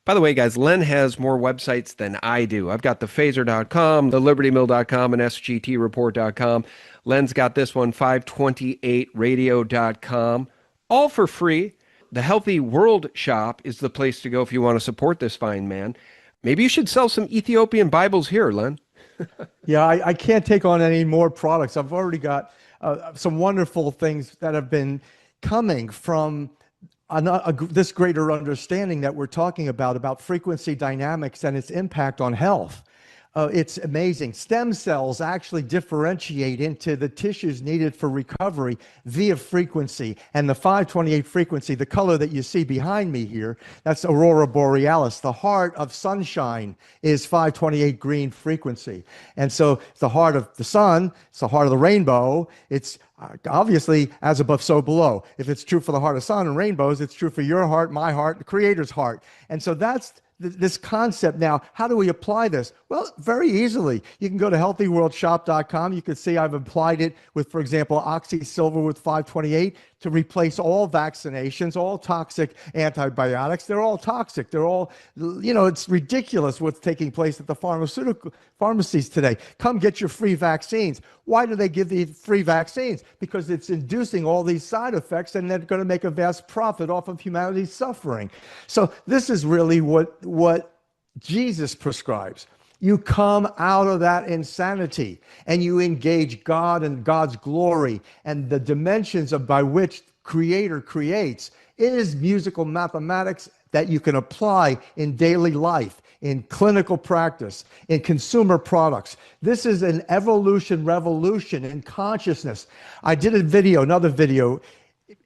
By the way, guys, Len has more websites than I do. I've got thephaser.com, thelibertymill.com, and sgtreport.com. Len's got this one, 528radio.com, all for free. The Healthy World Shop is the place to go if you want to support this fine man. Maybe you should sell some Ethiopian Bibles here, Len. Yeah, I can't take on any more products. I've already got some wonderful things that have been coming from this greater understanding that we're talking about frequency dynamics and its impact on health. It's amazing. Stem cells actually differentiate into the tissues needed for recovery via frequency. And the 528 frequency, the color that you see behind me here, that's Aurora Borealis. The heart of sunshine is 528 green frequency. And so it's the heart of the sun, it's the heart of the rainbow. It's obviously as above, so below. If it's true for the heart of sun and rainbows, it's true for your heart, my heart, the Creator's heart. And so that's this concept. Now, how do we apply this? Well, very easily. You can go to healthyworldshop.com. You can see I've applied it with, for example, oxysilver with 528 to replace all vaccinations, all toxic antibiotics. They're all toxic. They're all, it's ridiculous what's taking place at the pharmacies today. Come get your free vaccines. Why do they give the free vaccines? Because it's inducing all these side effects, and they're going to make a vast profit off of humanity's suffering. So this is really what Jesus prescribes. You come out of that insanity and you engage God and God's glory and the dimensions by which Creator creates. It is musical mathematics that you can apply in daily life, in clinical practice, in consumer products. This is an revolution in consciousness. I did another video,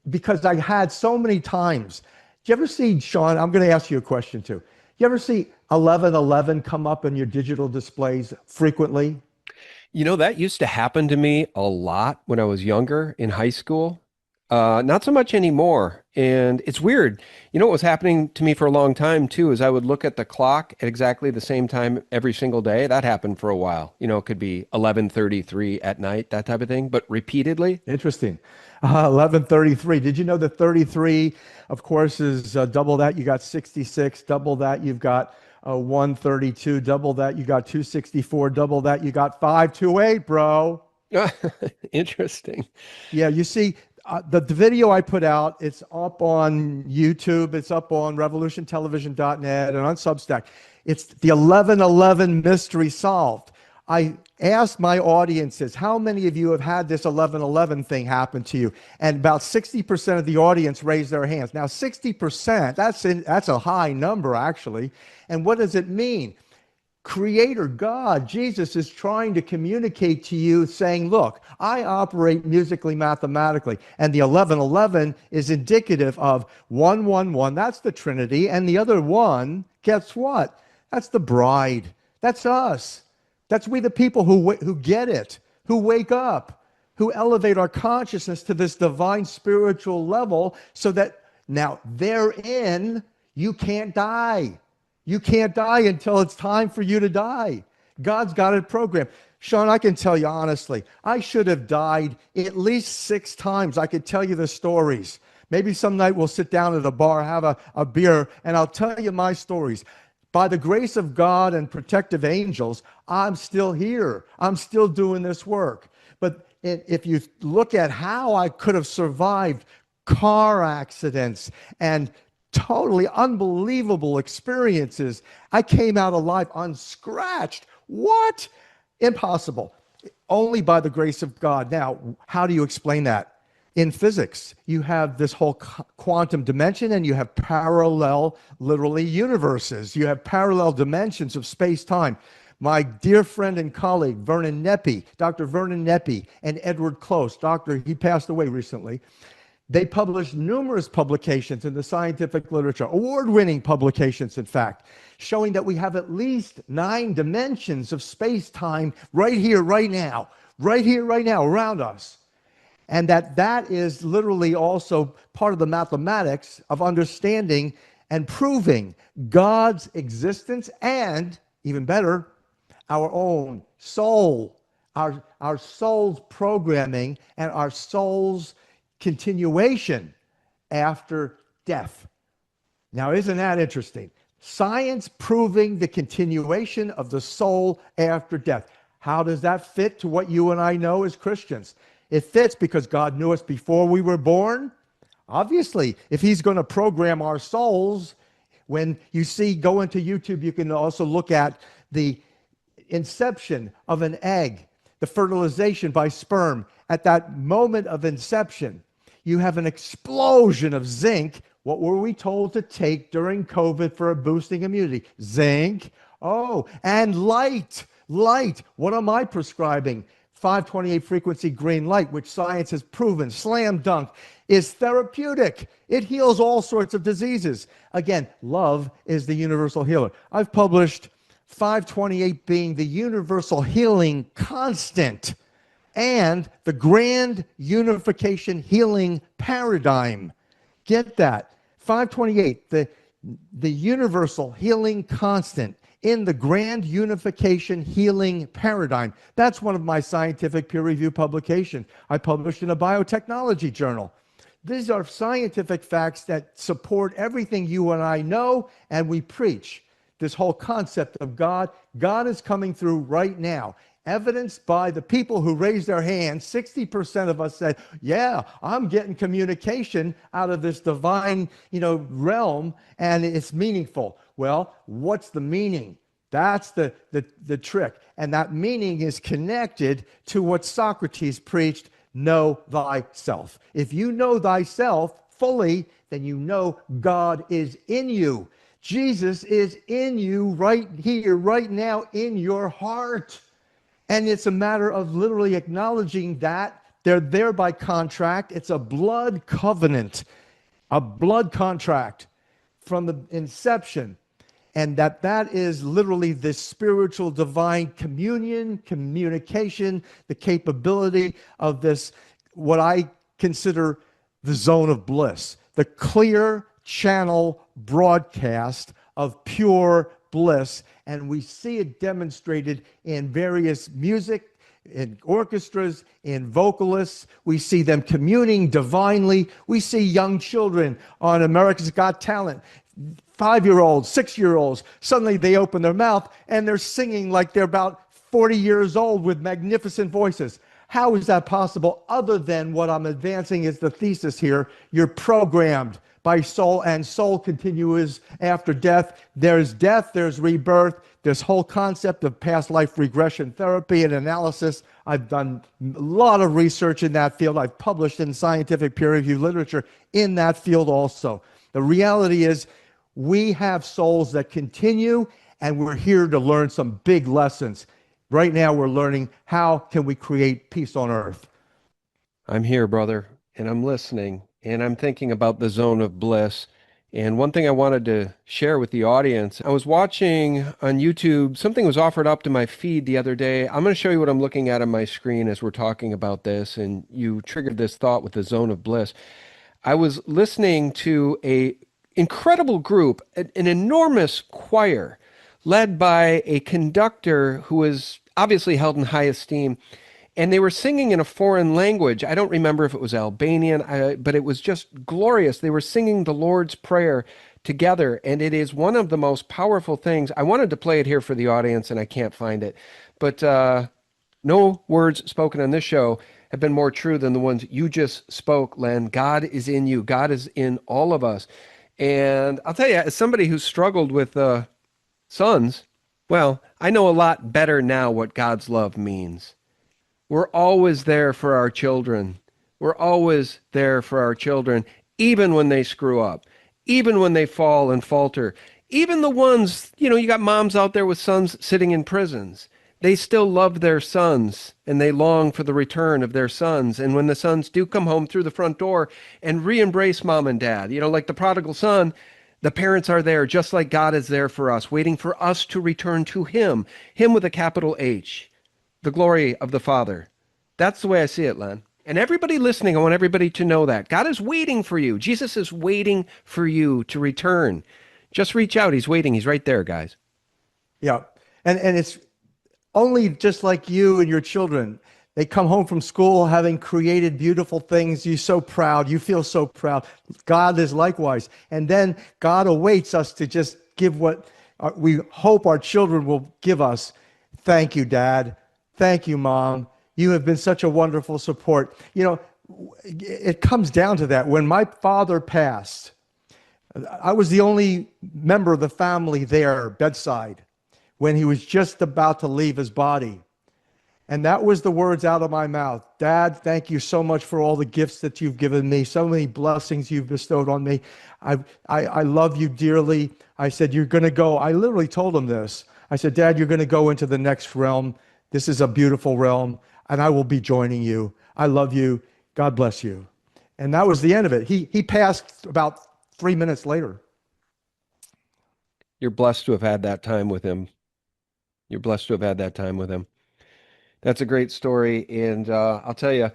because I had so many times. Do you ever see, Sean, I'm going to ask you a question too. You ever see 1111 come up in your digital displays frequently? That used to happen to me a lot when I was younger in high school. Not so much anymore. And it's weird. What was happening to me for a long time too is I would look at the clock at exactly the same time every single day. That happened for a while. It could be 11:33 at night, that type of thing, but repeatedly. Interesting. 11:33. Did you know that 33, of course, is double that? You got 66. Double that, you've got 132. Double that, you got 264. Double that, you got 528, bro. Interesting. Yeah, you see, the video I put out, it's up on YouTube, it's up on revolutiontelevision.net and on Substack. It's the 1111 mystery solved. I asked my audiences, how many of you have had this 1111 thing happen to you? And about 60% of the audience raised their hands. Now, 60%, that's a high number, actually. And what does it mean? Creator God, Jesus, is trying to communicate to you saying, look, I operate musically, mathematically. And the 1111 is indicative of 111. That's the Trinity. And the other one, guess what? That's the bride. That's us. That's we, the people who get it, who wake up, who elevate our consciousness to this divine spiritual level so that now therein you can't die. You can't die until it's time for you to die. God's got it programmed. Sean, I can tell you honestly, I should have died at least 6 times. I could tell you the stories. Maybe some night we'll sit down at a bar, have a beer, and I'll tell you my stories. By the grace of God and protective angels, I'm still here. I'm still doing this work. But if you look at how I could have survived car accidents and totally unbelievable experiences, I came out alive unscratched. What? Impossible. Only by the grace of God. Now, how do you explain that? in physics. You have this whole quantum dimension, and you have parallel, literally, universes. You have parallel dimensions of space-time. My dear friend and colleague, Vernon Neppy, Dr. Vernon Neppy, and Edward Close, he passed away recently. They published numerous publications in the scientific literature, award-winning publications, in fact, showing that we have at least 9 dimensions of space-time right here, right now, around us. And that is literally also part of the mathematics of understanding and proving God's existence, and, even better, our own soul, our soul's programming, and our soul's continuation after death. Now, isn't that interesting? Science proving the continuation of the soul after death. How does that fit to what you and I know as Christians? It fits because God knew us before we were born. Obviously, if he's going to program our souls, when you go into YouTube, you can also look at the inception of an egg, the fertilization by sperm. At that moment of inception, you have an explosion of zinc. What were we told to take during COVID for a boosting immunity? Zinc. Oh, and light. What am I prescribing? 528 frequency green light, which science has proven, slam dunk, is therapeutic. It heals all sorts of diseases. Again, love is the universal healer. I've published 528 being the universal healing constant and the grand unification healing paradigm. Get that. 528, the universal healing constant in the grand unification healing paradigm. That's one of my scientific peer-reviewed publications. I published in a biotechnology journal. These are scientific facts that support everything you and I know and we preach. This whole concept of God. God is coming through right now. Evidenced by the people who raised their hands. 60% of us said, yeah, I'm getting communication out of this divine, realm, and it's meaningful. Well, what's the meaning? That's the trick. And that meaning is connected to what Socrates preached, know thyself. If you know thyself fully, then you know God is in you. Jesus is in you right here, right now, in your heart. And it's a matter of literally acknowledging that they're there by contract. It's a blood covenant, a blood contract from the inception. And that is literally the spiritual divine communication, the capability of this, what I consider the zone of bliss, the clear channel broadcast of pure bliss. And we see it demonstrated in various music, in orchestras, in vocalists. We see them communing divinely. We see young children on America's Got Talent, 5-year-olds, 6-year-olds. Suddenly they open their mouth and they're singing like they're about 40 years old with magnificent voices. How is that possible? Other than what I'm advancing is the thesis here. You're programmed by soul, and soul continues after death. There's death, there's rebirth, this whole concept of past life regression therapy and analysis. I've done a lot of research in that field. I've published in scientific peer-reviewed literature in that field also. The reality is we have souls that continue, and we're here to learn some big lessons. Right now we're learning how can we create peace on earth. I'm here, brother, and I'm listening. And I'm thinking about the zone of bliss. And one thing I wanted to share with the audience, I was watching on YouTube, something was offered up to my feed the other day. I'm going to show you what I'm looking at on my screen as we're talking about this. And you triggered this thought with the zone of bliss. I was listening to an incredible group, an enormous choir led by a conductor who is obviously held in high esteem. And they were singing in a foreign language. I don't remember if it was Albanian, but it was just glorious. They were singing the Lord's Prayer together, and it is one of the most powerful things. I wanted to play it here for the audience, and I can't find it. But no words spoken on this show have been more true than the ones you just spoke, Len. God is in you. God is in all of us. And I'll tell you, as somebody who's struggled with sons, well, I know a lot better now what God's love means. We're always there for our children. We're always there for our children, even when they screw up, even when they fall and falter, even the ones, you got moms out there with sons sitting in prisons. They still love their sons, and they long for the return of their sons. And when the sons do come home through the front door and re-embrace mom and dad, like the prodigal son, the parents are there just like God is there for us, waiting for us to return to him with a capital H, the glory of the Father. That's the way I see it, Len. And everybody listening, I want everybody to know that. God is waiting for you. Jesus is waiting for you to return. Just reach out. He's waiting. He's right there, guys. Yeah. And it's only just like you and your children. They come home from school having created beautiful things. You're so proud. You feel so proud. God is likewise. And then God awaits us to just give what we hope our children will give us. Thank you, Dad. Thank you, Mom. You have been such a wonderful support. It comes down to that. When my father passed, I was the only member of the family there, bedside, when he was just about to leave his body. And that was the words out of my mouth. Dad, thank you so much for all the gifts that you've given me, so many blessings you've bestowed on me. I love you dearly. I said, you're going to go. I literally told him this. I said, Dad, you're going to go into the next realm. This is a beautiful realm, and I will be joining you. I love you. God bless you. And that was the end of it. He passed about 3 minutes later. You're blessed to have had that time with him. You're blessed to have had that time with him. That's a great story. And I'll tell you,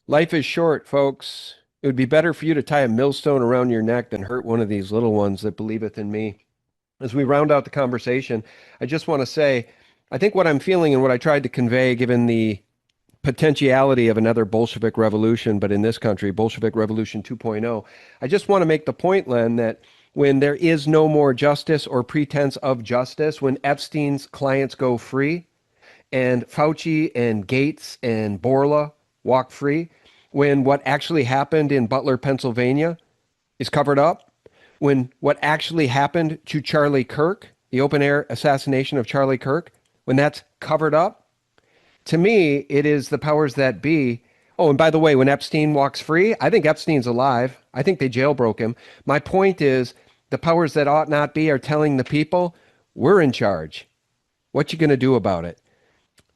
life is short, folks. It would be better for you to tie a millstone around your neck than hurt one of these little ones that believeth in me. As we round out the conversation, I just want to say, I think what I'm feeling and what I tried to convey, given the potentiality of another Bolshevik revolution, but in this country, Bolshevik Revolution 2.0, I just want to make the point, Len, that when there is no more justice or pretense of justice, when Epstein's clients go free, and Fauci and Gates and Borla walk free, when what actually happened in Butler, Pennsylvania is covered up, when what actually happened to Charlie Kirk, the open-air assassination of Charlie Kirk, when that's covered up, to me, it is the powers that be. Oh, and by the way, when Epstein walks free, I think Epstein's alive. I think they jailbroke him. My point is, the powers that ought not be are telling the people, we're in charge. What you going to do about it?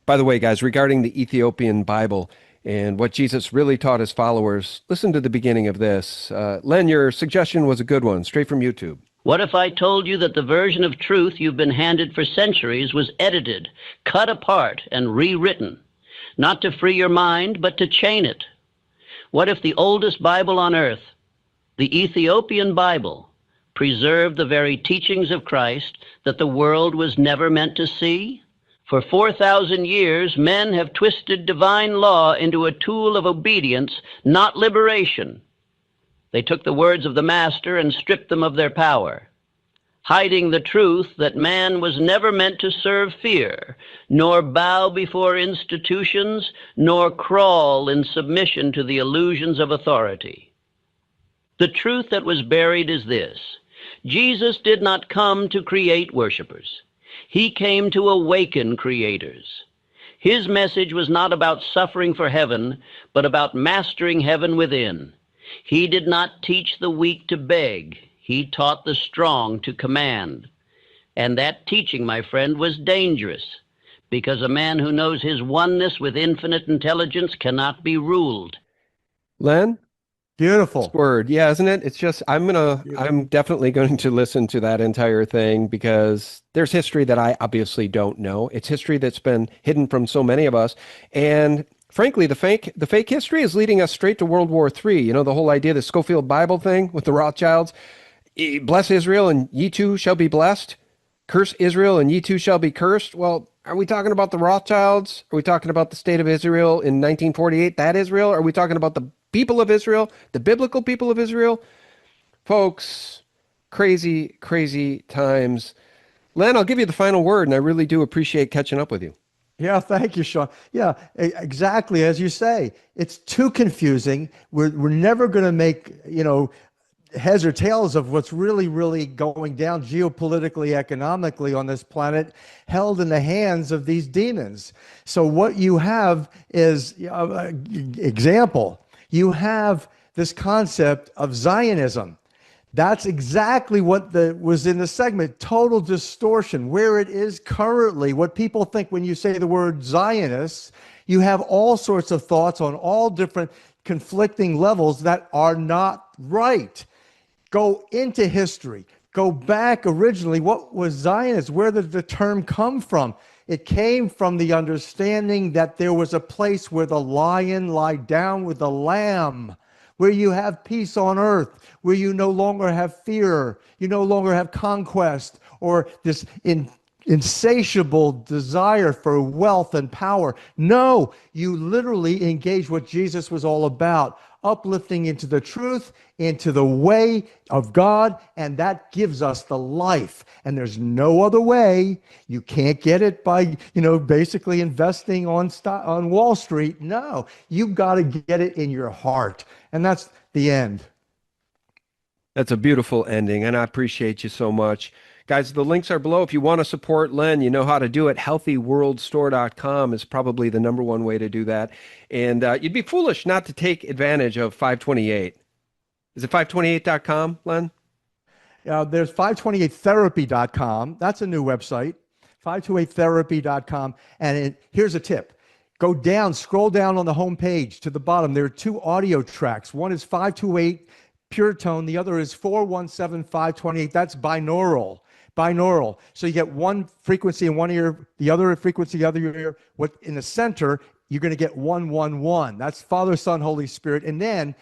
By the way, guys, regarding the Ethiopian Bible and what Jesus really taught his followers, listen to the beginning of this. Len, your suggestion was a good one, straight from YouTube. What if I told you that the version of truth you've been handed for centuries was edited, cut apart, and rewritten, not to free your mind, but to chain it? What if the oldest Bible on earth, the Ethiopian Bible, preserved the very teachings of Christ that the world was never meant to see? For 4,000 years, men have twisted divine law into a tool of obedience, not liberation. They took the words of the Master and stripped them of their power, hiding the truth that man was never meant to serve fear, nor bow before institutions, nor crawl in submission to the illusions of authority. The truth that was buried is this: Jesus did not come to create worshipers. He came to awaken creators. His message was not about suffering for heaven, but about mastering heaven within. He did not teach the weak to beg. He taught the strong to command. And that teaching, my friend, was dangerous, because a man who knows his oneness with infinite intelligence cannot be ruled. Len? Beautiful word. Yeah, isn't it? It's just, I'm definitely going to listen to that entire thing, because there's history that I obviously don't know. It's history that's been hidden from so many of us. And frankly, the fake history is leading us straight to World War III. You know, the whole idea, the Schofield Bible thing with the Rothschilds, bless Israel and ye too shall be blessed. Curse Israel and ye too shall be cursed. Well, are we talking about the Rothschilds? Are we talking about the state of Israel in 1948, that Israel? Are we talking about the people of Israel, the biblical people of Israel? Folks, crazy, crazy times. Len, I'll give you the final word, and I really do appreciate catching up with you. Yeah, thank you, Sean. Yeah, exactly as you say. It's too confusing. We're never going to make, heads or tails of what's really, really going down geopolitically, economically on this planet, held in the hands of these demons. So what you have is example. you have this concept of Zionism. That's exactly what was in the segment, total distortion, where it is currently. What people think when you say the word Zionists, you have all sorts of thoughts on all different conflicting levels that are not right. Go into history. Go back originally. What was Zionist? Where did the term come from? It came from the understanding that there was a place where the lion lied down with the lamb, where you have peace on earth, where you no longer have fear, you no longer have conquest, or this insatiable desire for wealth and power. No, you literally engage what Jesus was all about, uplifting into the truth, into the way of God, and that gives us the life. And there's no other way. You can't get it by, basically investing on Wall Street. No, you've got to get it in your heart. And that's the end. That's a beautiful ending, and I appreciate you so much. Guys, the links are below. If you want to support Len, you know how to do it. HealthyWorldStore.com is probably the number one way to do that. And you'd be foolish not to take advantage of 528. Is it 528.com, Len? There's 528therapy.com. That's a new website, 528therapy.com. And here's a tip. Go down, scroll down on the home page to the bottom. There are two audio tracks. One is 528 pure tone. The other is 417 528. That's binaural. So you get one frequency in one ear, the other frequency in the other ear. What in the center, you're going to get 111. That's Father, Son, Holy Spirit. And then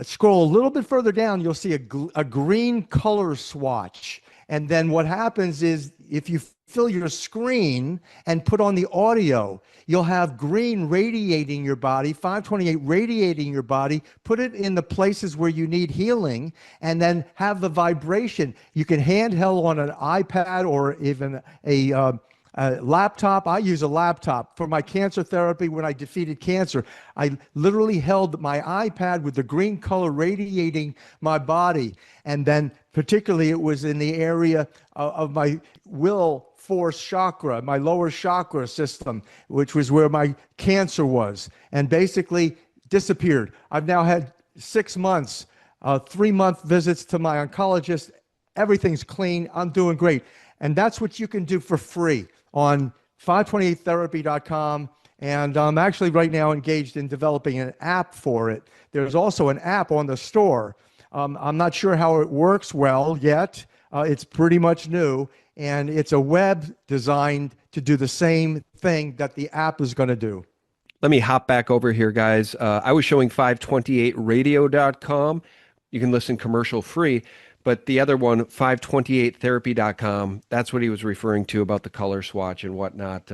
scroll a little bit further down, you'll see a green color swatch. And then what happens is if you fill your screen and put on the audio, you'll have green radiating your body, 528 radiating your body. Put it in the places where you need healing, and then have the vibration. You can handheld on an iPad or even a laptop. I use a laptop for my cancer therapy. When I defeated cancer, I literally held my iPad with the green color radiating my body. And then particularly it was in the area of my will force chakra, my lower chakra system, which was where my cancer was, and basically disappeared. I've now had 6 months, 3-month visits to my oncologist. Everything's clean. I'm doing great. And that's what you can do for free on 528therapy.com. And I'm actually right now engaged in developing an app for it. There's also an app on the store. I'm not sure how it works well yet. It's pretty much new. And it's a web designed to do the same thing that the app is going to do. Let me hop back over here, guys. I was showing 528radio.com. You can listen commercial free. But the other one, 528therapy.com, that's what he was referring to about the color swatch and whatnot.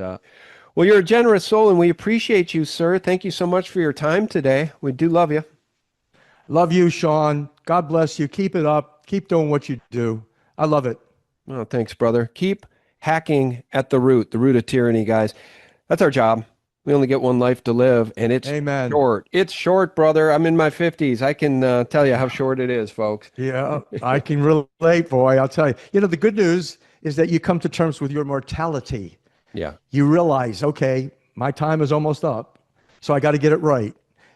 Well, you're a generous soul, and we appreciate you, sir. Thank you so much for your time today. We do love you. Love you, Sean. God bless you. Keep it up. Keep doing what you do. I love it. Oh, thanks, brother. Keep hacking at the root of tyranny, guys. That's our job. We only get one life to live, and it's Amen. Short. It's short, brother. I'm in my 50s. I can tell you how short it is, folks. Yeah, I can relate, boy. I'll tell you. The good news is that you come to terms with your mortality. Yeah. You realize, okay, my time is almost up, so I got to get it right.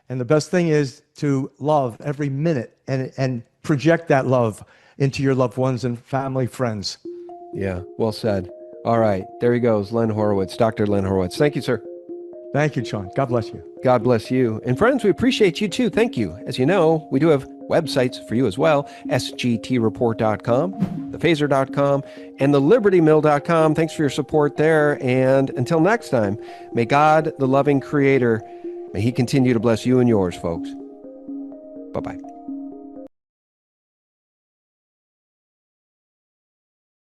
And the best thing is to love every minute and project that love into your loved ones and family, friends. Yeah, well said. All right, there he goes, Len Horowitz, Dr. Len Horowitz. Thank you, sir. Thank you, Sean. God bless you. God bless you. And friends, we appreciate you too. Thank you. As you know, we do have websites for you as well, sgtreport.com, thephaser.com, and thelibertymill.com. Thanks for your support there. And until next time, may God, the loving creator, may he continue to bless you and yours, folks. Bye-bye.